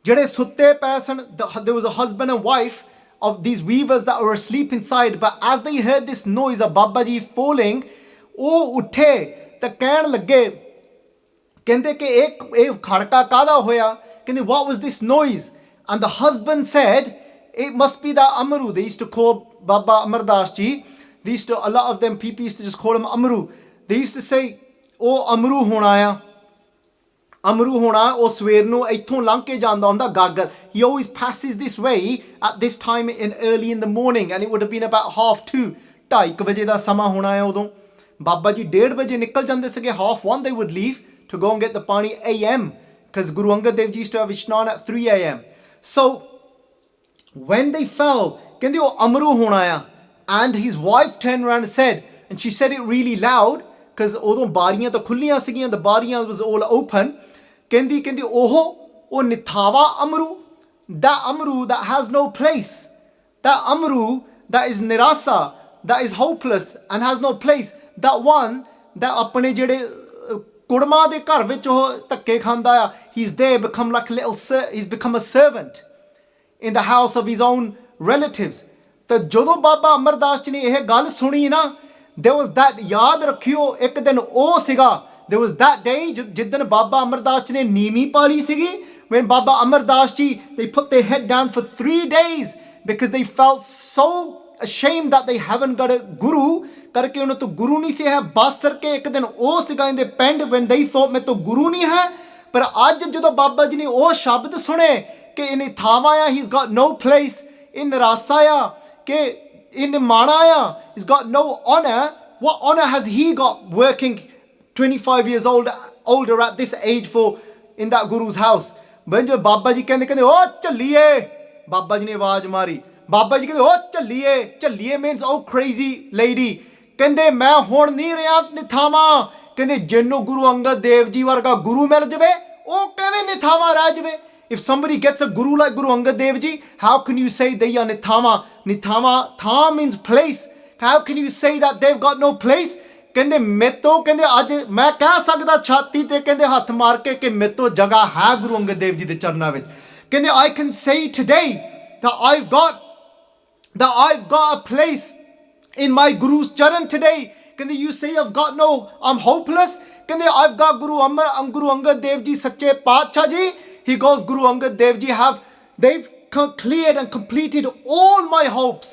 ਜਿਹੜੇ ਸੁੱਤੇ ਪਏ ਸਨ, there was a husband and wife of these weavers that were asleep inside. But as they heard this noise of Baba Ji falling, ਉਹ ਉੱਠੇ ਤਾਂ ਕਹਿਣ ਲੱਗੇ, ਕਹਿੰਦੇ ਕਿ ਇਹ ਖੜਕਾ ਕਾਹਦਾ ਹੋਇਆ? ਕਹਿੰਦੇ what was this noise? And the husband said, it must be that Amaru. They used to call Baba Amar Das Ji. They used to, a lot of them people used to just call him Amaru. They used to say, oh Amaru hona aya. Amaru hona, oh swer nu ithon lang ke janda honda gaggar. He always passes this way at this time early in the morning, and it would have been about 2:30, 2:30 ਵਜੇ ਦਾ ਸਮਾਂ ਹੋਣਾ ਹੈ ਉਦੋਂ. Baba Ji 1:30 ਵਜੇ ਨਿਕਲ ਜਾਂਦੇ ਸੀਗੇ. 1:30 they would leave to go and get the pani a.m. because Guru Angad Dev Ji used to have Ishnan at 3 a.m. So when they fell, ਕਹਿੰਦੇ ਉਹ Amaru ਹੋਣਾ ਆ. And his wife turned around and said, and she said it really loud because ਉਦੋਂ ਬਾਰੀਆਂ ਤਾਂ ਖੁੱਲੀਆਂ ਸੀਗੀਆਂ, the ਬਾਰੀਆਂ was all open. ਕਹਿੰਦੀ ਉਹ ਨਿਥਾਵਾ Amaru, that Amaru that has no place, that Amaru that is nirasa, that is hopeless and has no place, that one that ਆਪਣੇ ਜਿਹੜੇ ਕੁੜਮਾ ਦੇ ਘਰ ਵਿੱਚ ਉਹ ਧੱਕੇ ਖਾਂਦਾ ਆ, he's there become like a little he's become a servant in the house of his own relatives. ਤਾਂ ਜਦੋਂ ਬਾਬਾ ਅਮਰ ਦਾਸ ਜੀ ਨੇ ਇਹ ਗੱਲ ਸੁਣੀ ਨਾ, there was that, ਯਾਦ ਰੱਖਿਓ ਇੱਕ ਦਿਨ ਉਹ ਸੀਗਾ, there was that day ਜਿੱਦਣ ਬਾਬਾ ਅਮਰ ਦਾਸ ਜੀ ਨੇ ਨੀਵੀਂ ਪਾਲੀ ਸੀਗੀ, when Baba Amar Das Ji, they put their head down for 3 days because they felt so ashamed that they haven't got a guru, ਕਰਕੇ ਉਹਨਾਂ ਤੋਂ ਗੁਰੂ ਨਹੀਂ ਸੀ ਹੈ. ਬਸ ਕਰਕੇ ਇੱਕ ਦਿਨ ਉਹ ਸੀਗਾ in the ਪਿੰਡ when they thought ਮੇਰੇ ਤੋਂ ਗੁਰੂ ਨਹੀਂ ਹੈ. ਪਰ ਅੱਜ ਜਦੋਂ ਬਾਬਾ ਜੀ ਨੇ ਉਹ ਸ਼ਬਦ ਸੁਣੇ ਕਿ ਇਹਨੇ ਥਾਵਾਂ ਆ, he's got no place, ਇਹ ਨਿਰਾਸਾ ਆ, ਕਿ ਇਹ ਨਿਮਾਣਾ ਆ, he's got no honor. What honor has he got working 25 years older at this age for in that guru's house? ਬਣ ਜੋ ਬਾਬਾ ਜੀ ਕਹਿੰਦੇ ਉਹ ਝੱਲੀਏ, ਬਾਬਾ ਜੀ ਨੇ ਆਵਾਜ਼ ਮਾਰੀ. ਬਾਬਾ ਜੀ ਕਹਿੰਦੇ ਉਹ ਝੱਲੀਏ means oh crazy lady. ਕਹਿੰਦੇ ਮੈਂ ਹੁਣ ਨਹੀਂ ਰਿਹਾ ਨਿਥਾਵਾਂ. ਕਹਿੰਦੇ ਜਿਹਨੂੰ ਗੁਰੂ ਅੰਗਦ ਦੇਵ ਜੀ ਵਰਗਾ ਗੁਰੂ ਮਿਲ ਜਾਵੇ ਉਹ ਕਿਵੇਂ ਨਿਥਾਵਾਂ ਰਹਿ ਜਾਵੇ? If somebody gets a guru like Guru Angad Dev Ji, how can you say they are nithama? Nithama, tha means place. How can you say that they've got no place? ਕਹਿੰਦੇ ਮੇਤੋਂ ਕਹਿੰਦੇ ਅੱਜ ਮੈਂ ਕਹਿ ਸਕਦਾ ਛਾਤੀ ਤੇ ਕਹਿੰਦੇ ਹੱਥ ਮਾਰ ਕੇ ਕਿ ਮੇਤੋਂ ਜਗ੍ਹਾ ਹੈ ਗੁਰੂ ਅੰਗਦ ਦੇਵ ਜੀ ਦੇ ਚਰਨਾਂ ਵਿੱਚ. ਕਹਿੰਦੇ I can say today that I've got a place in my Guru's charan today. ਕਹਿੰਦੇ you say I've got no, I'm hopeless. ਕਹਿੰਦੇ I've got Guru Angad Dev Ji ਸੱਚੇ ਪਾਤਸ਼ਾਹ ਜੀ. He goes, Guru Angad Dev Ji they've cleared and completed all my hopes.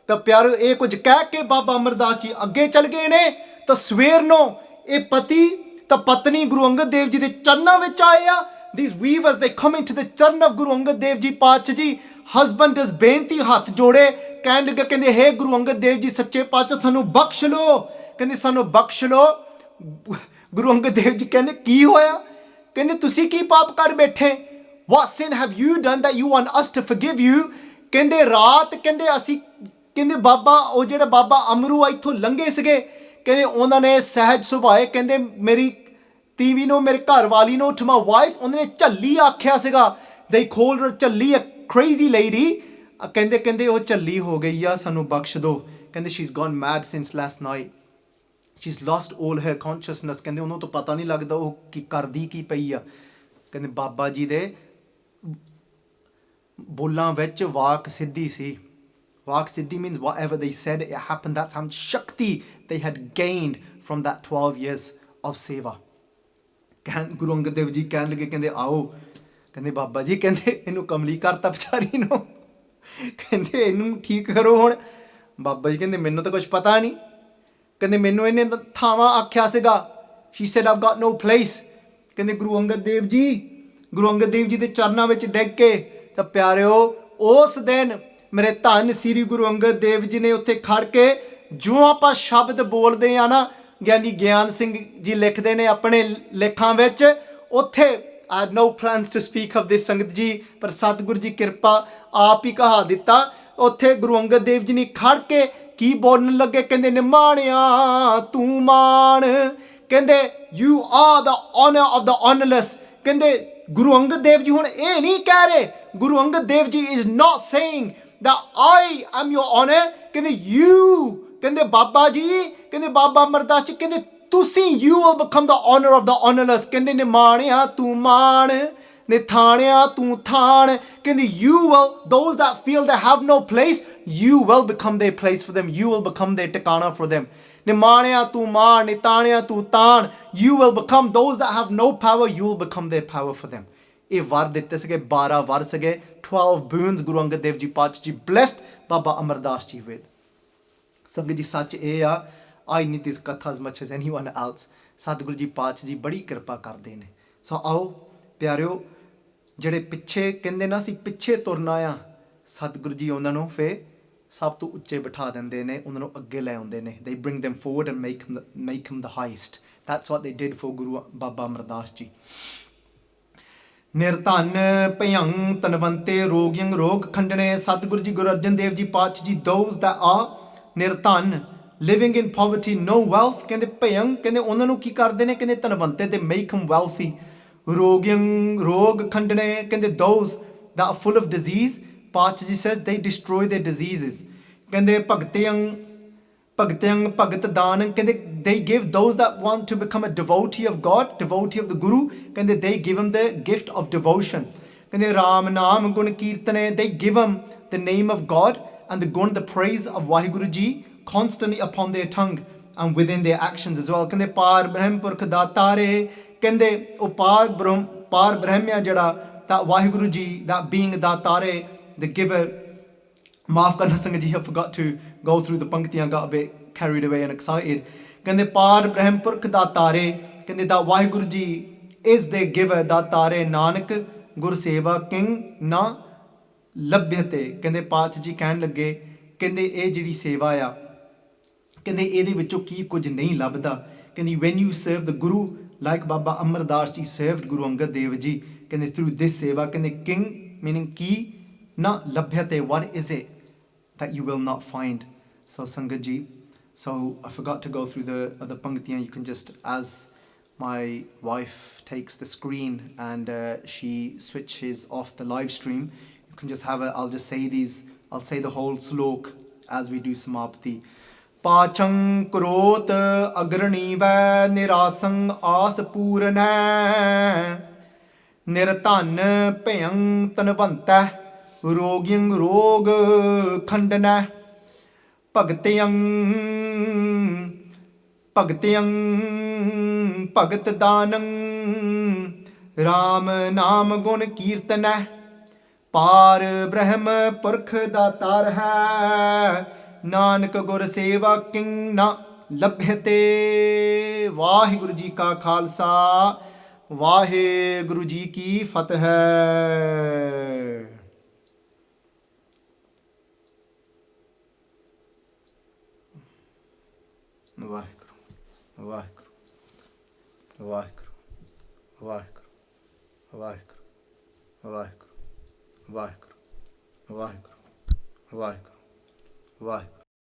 ਤਾਂ ਪਿਆਰੋ ਇਹ ਕੁਝ ਕਹਿ ਕੇ ਬਾਬਾ ਅਮਰਦਾਸ ਜੀ ਅੱਗੇ ਚੱਲ ਗਏ ਨੇ. ਤਾਂ ਸਵੇਰ ਨੂੰ ਇਹ ਪਤੀ ਤਾਂ ਪਤਨੀ ਗੁਰੂ ਅੰਗਦ ਦੇਵ ਜੀ ਦੇ ਚਰਨਾਂ ਵਿੱਚ ਆਏ ਆ. These weavers, they come into the ਚਰਨ of Guru Angad Dev Ji ਪਾਤਸ਼ਾਹ ਜੀ. Husband does ਬੇਨਤੀ ਹੱਥ ਜੋੜੇ, ਕਹਿਣ ਲੱਗੇ ਕਹਿੰਦੇ ਹੇ ਗੁਰੂ ਅੰਗਦ ਦੇਵ ਜੀ ਸੱਚੇ ਪਾਤਸ਼ਾਹ ਸਾਨੂੰ ਬਖਸ਼ ਲਓ. ਕਹਿੰਦੇ ਸਾਨੂੰ ਬਖਸ਼ ਲਓ. ਗੁਰੂ ਅੰਗਦ ਦੇਵ ਜੀ ਕਹਿੰਦੇ ਕੀ ਹੋਇਆ? ਕਹਿੰਦੇ ਤੁਸੀਂ ਕੀ ਪਾਪ ਕਰ ਬੈਠੇ? What sin have you done that you want us to forgive you? ਕਹਿੰਦੇ ਰਾਤ ਕਹਿੰਦੇ ਅਸੀਂ ਕਹਿੰਦੇ ਬਾਬਾ ਉਹ ਜਿਹੜਾ ਬਾਬਾ ਅਮਰੂ ਇੱਥੋਂ ਲੰਘੇ ਸੀਗੇ, ਕਹਿੰਦੇ ਉਹਨਾਂ ਨੇ ਸਹਿਜ ਸੁਭਾਏ ਕਹਿੰਦੇ ਮੇਰੀ ਤੀਵੀ ਨੂੰ, ਮੇਰੇ ਘਰ ਵਾਲੀ ਨੂੰ, to my wife, ਉਹਨਾਂ ਨੇ ਝੱਲੀ ਆਖਿਆ ਸੀਗਾ. They called her ਝੱਲੀ, a crazy lady. ਕਹਿੰਦੇ ਉਹ ਝੱਲੀ ਹੋ ਗਈ ਆ, ਸਾਨੂੰ ਬਖਸ਼ ਦਿਓ. ਕਹਿੰਦੇ she's gone mad since last night. She's lost all her consciousness. ਕਹਿੰਦੇ ਉਹਨੂੰ ਤਾਂ ਪਤਾ ਨਹੀਂ ਲੱਗਦਾ ਉਹ ਕੀ ਕਰਦੀ ਕੀ ਪਈ ਆ. ਕਹਿੰਦੇ ਬਾਬਾ ਜੀ ਦੇ ਬੋਲਾਂ ਵਿੱਚ ਵਾਕ ਸਿੱਧੀ ਸੀ. Vak Siddhi means whatever they said, it happened. That's how much Shakti they had gained from that 12 years of seva. Guru Angad Dev Ji ਕਹਿਣ ਲੱਗੇ ਕਹਿੰਦੇ ਆਓ. कहते बाबा जी कहते इनू कमली करता बेचारी नू, कहते इनू ठीक करो हुण। बाबा जी कहते मैनू तो कुछ पता नहीं, कहते मैनू इन्हें थावां आख्या सीगा, she said I've got no place। कहते गुरु अंगद देव जी के चरणों में डिग के तो प्यारिओ उस दिन मेरे धन श्री गुरु अंगद देव जी ने उत्थे खड़ के जो आप शब्द बोलते हैं ना, ज्ञानी ज्ञान सिंह जी लिखते हैं अपने लेखां विच, उत्थे I had no plans to speak of this संगत जी, पर सतगुरु जी कृपा आप ही कहा दिता। उत्थे गुरु अंगद देव जी ने खड़ के की बोलने लगे, कहते निमाणिया तू मान, कहते you are the honour of the honourless. कहते गुरु अंगद देव जी हुण ये नहीं कह रहे, Guru Angad Dev ji is not saying that I am your honour, कहते यू, कहते बाबा जी, कहते बाबा अमरदास जी, कहते तुसी you will become the honor of the honorless। कहते निमाणिया तू मान, निथाणिया तू थान, कहते you will, those that feel they have no place, you will become their place for them, you will become their tikana for them। निमाणिया तू मान, निताणिया तू तान, you will become, those that have no power, you will become their power for them। ये वर दिते सके 12 वर सके, 12 boons गुरु अंगद देव जी पातशाह जी blessed Baba Amar Das ji with। संगत जी सच ये आ, I need this katha as much as anyone else। सतगुरु जी पातशाह जी बड़ी कृपा करते हैं। सो आओ प्यारिओ, ਜਿਹੜੇ ਪਿੱਛੇ ਕਹਿੰਦੇ ਨਾ ਅਸੀਂ ਪਿੱਛੇ ਤੁਰਨਾ ਆ, ਸਤਿਗੁਰੂ ਜੀ ਉਹਨਾਂ ਨੂੰ ਫਿਰ ਸਭ ਤੋਂ ਉੱਚੇ ਬਿਠਾ ਦਿੰਦੇ ਨੇ, ਉਹਨਾਂ ਨੂੰ ਅੱਗੇ ਲੈ ਆਉਂਦੇ ਨੇ। they bring them forward and make them the highest। that's what they did for ਗੁਰੂ ਬਾਬਾ ਅਮਰਦਾਸ ਜੀ। ਨਿਰਧਨ ਭਯੰ ਤਨਵੰਤੇ ਰੋਗਿਯੰ ਰੋਗ ਖੰਡਨੇ। ਸਤਿਗੁਰੂ ਜੀ ਗੁਰੂ ਅਰਜਨ ਦੇਵ ਜੀ ਪਾਤਸ਼ਾਹ ਜੀ those that are ਨਿਰਧਨ, living in poverty, no wealth, ਕਹਿੰਦੇ ਭਯੰ, ਕਹਿੰਦੇ ਉਹਨਾਂ ਨੂੰ ਕੀ ਕਰਦੇ ਨੇ, ਕਹਿੰਦੇ ਧਨਵੰਤੇ ਤੇ make him wealthy। ਰੋਗਿਯੰ ਰੋਗ ਖੰਡਨੇ, ਕਹਿੰਦੇ those that are full of disease, ਪਾਤਸ਼ਾਹ ਜੀ says they destroy their diseases। ਕਹਿੰਦੇ ਭਗਤਯੰ ਭਗਤ ਦਾਨ, ਕਹਿੰਦੇ they give those that want to become a devotee of God, devotee of the Guru, ਕਹਿੰਦੇ they give him the gift of devotion। ਕਹਿੰਦੇ ਰਾਮ ਨਾਮ ਗੁਣ ਕੀਰਤਨੇ, they give him the name of God and the gun, the praise of Waheguru ji constantly upon their tongue and within their actions as well। ਕਹਿੰਦੇ ਪਾਰ ਬ੍ਰਹਮ ਪੁਰਖ ਦਾਤਾਰੇ, ਕਹਿੰਦੇ ਉਹ ਪਾਰ ਬ੍ਰਹਮ ਆ ਜਿਹੜਾ, ਤਾਂ Waheguru ji that being ਦਾਤਾਰੇ, the giver। ਮਾਫ ਕਰਨਾ ਸੰਗਤ ਜੀ, I forgot to go through the ਪੰਕਤੀਆਂ, got a bit carried away and excited। ਕਹਿੰਦੇ ਪਾਰ ਬ੍ਰਹਮ ਪੁਰਖ ਦਾਤਾਰੇ, ਕਹਿੰਦੇ that Waheguru ji is the giver ਦਾਤਾਰੇ, Nanak ਗੁਰ ਸੇਵਾ ਕਿੰਗ ਨਾ ਲੱਭਯਤੇ। ਕਹਿੰਦੇ ਪਾਤਸ਼ਾਹ ਜੀ ਕਹਿਣ ਲੱਗੇ, ਕਹਿੰਦੇ ਇਹ ਜਿਹੜੀ ਸੇਵਾ ਆ, ਕਹਿੰਦੇ ਇਹਦੇ ਵਿੱਚੋਂ ਕੀ ਕੁਝ ਨਹੀਂ ਲੱਭਦਾ। ਕਹਿੰਦੇ when you serve the Guru like Baba Amardas ji served Guru Angad Dev ji, ਕਹਿੰਦੇ through this ਸੇਵਾ, ਕਹਿੰਦੇ king meaning ਕੀ ਨਾ ਲੱਭਯਤੇ, what is it that you will not find। so ਸੰਗਤ ਜੀ, so I forgot to go through the other ਪੰਕਤੀਆਂ। you can just, as my wife takes the screen and she switches off the live stream, you can just have a, I'll just say these, I'll say the whole slok as we do samapti। ਪਾਛੰ crore ਅਗਰਣੀ ਵੈ ਨਿਰਾਸੰ ਆਸ ਪੂਰਨੈ। ਨਿਰਧਨ ਭਯੰ ਤਨਵੰਤੈ ਰੋਗਿਯੰ ਰੋਗ ਖੰਡਨੈ। ਭਗਤਯੰ ਭਗਤ ਦਾਨੰ ਰਾਮ ਨਾਮ ਗੁਣ ਕੀਰਤਨੈ। ਪਾਰ ਬ੍ਰਹਮ ਪੁਰਖ ਦਾਤਾਰ ਹੈ, ਨਾਨਕ ਗੁਰ ਸੇਵਾ ਕਿੰਗ ਨਾ ਲੱਭਯਤੇ। ਵਾਹਿਗੁਰੂ ਜੀ ਕਾ ਖਾਲਸਾ, ਵਾਹਿਗੁਰੂ ਜੀ ਕੀ ਫਤਿਹ। ਵਾਹਿਗੁਰੂ ਵਾਹਿਗੁਰੂ ਵਾਹਿਗੁਰੂ ਵਾਹਿਗੁਰੂ ਵਾਹਿਗੁਰੂ ਵਾਹਿਗੁਰੂ ਵਾਹਿਗੁਰੂ ਵਾਹਿਗੁਰੂ ਵਾਹਿਗੁਰੂ ਵਾਹਿਗੁਰੂ।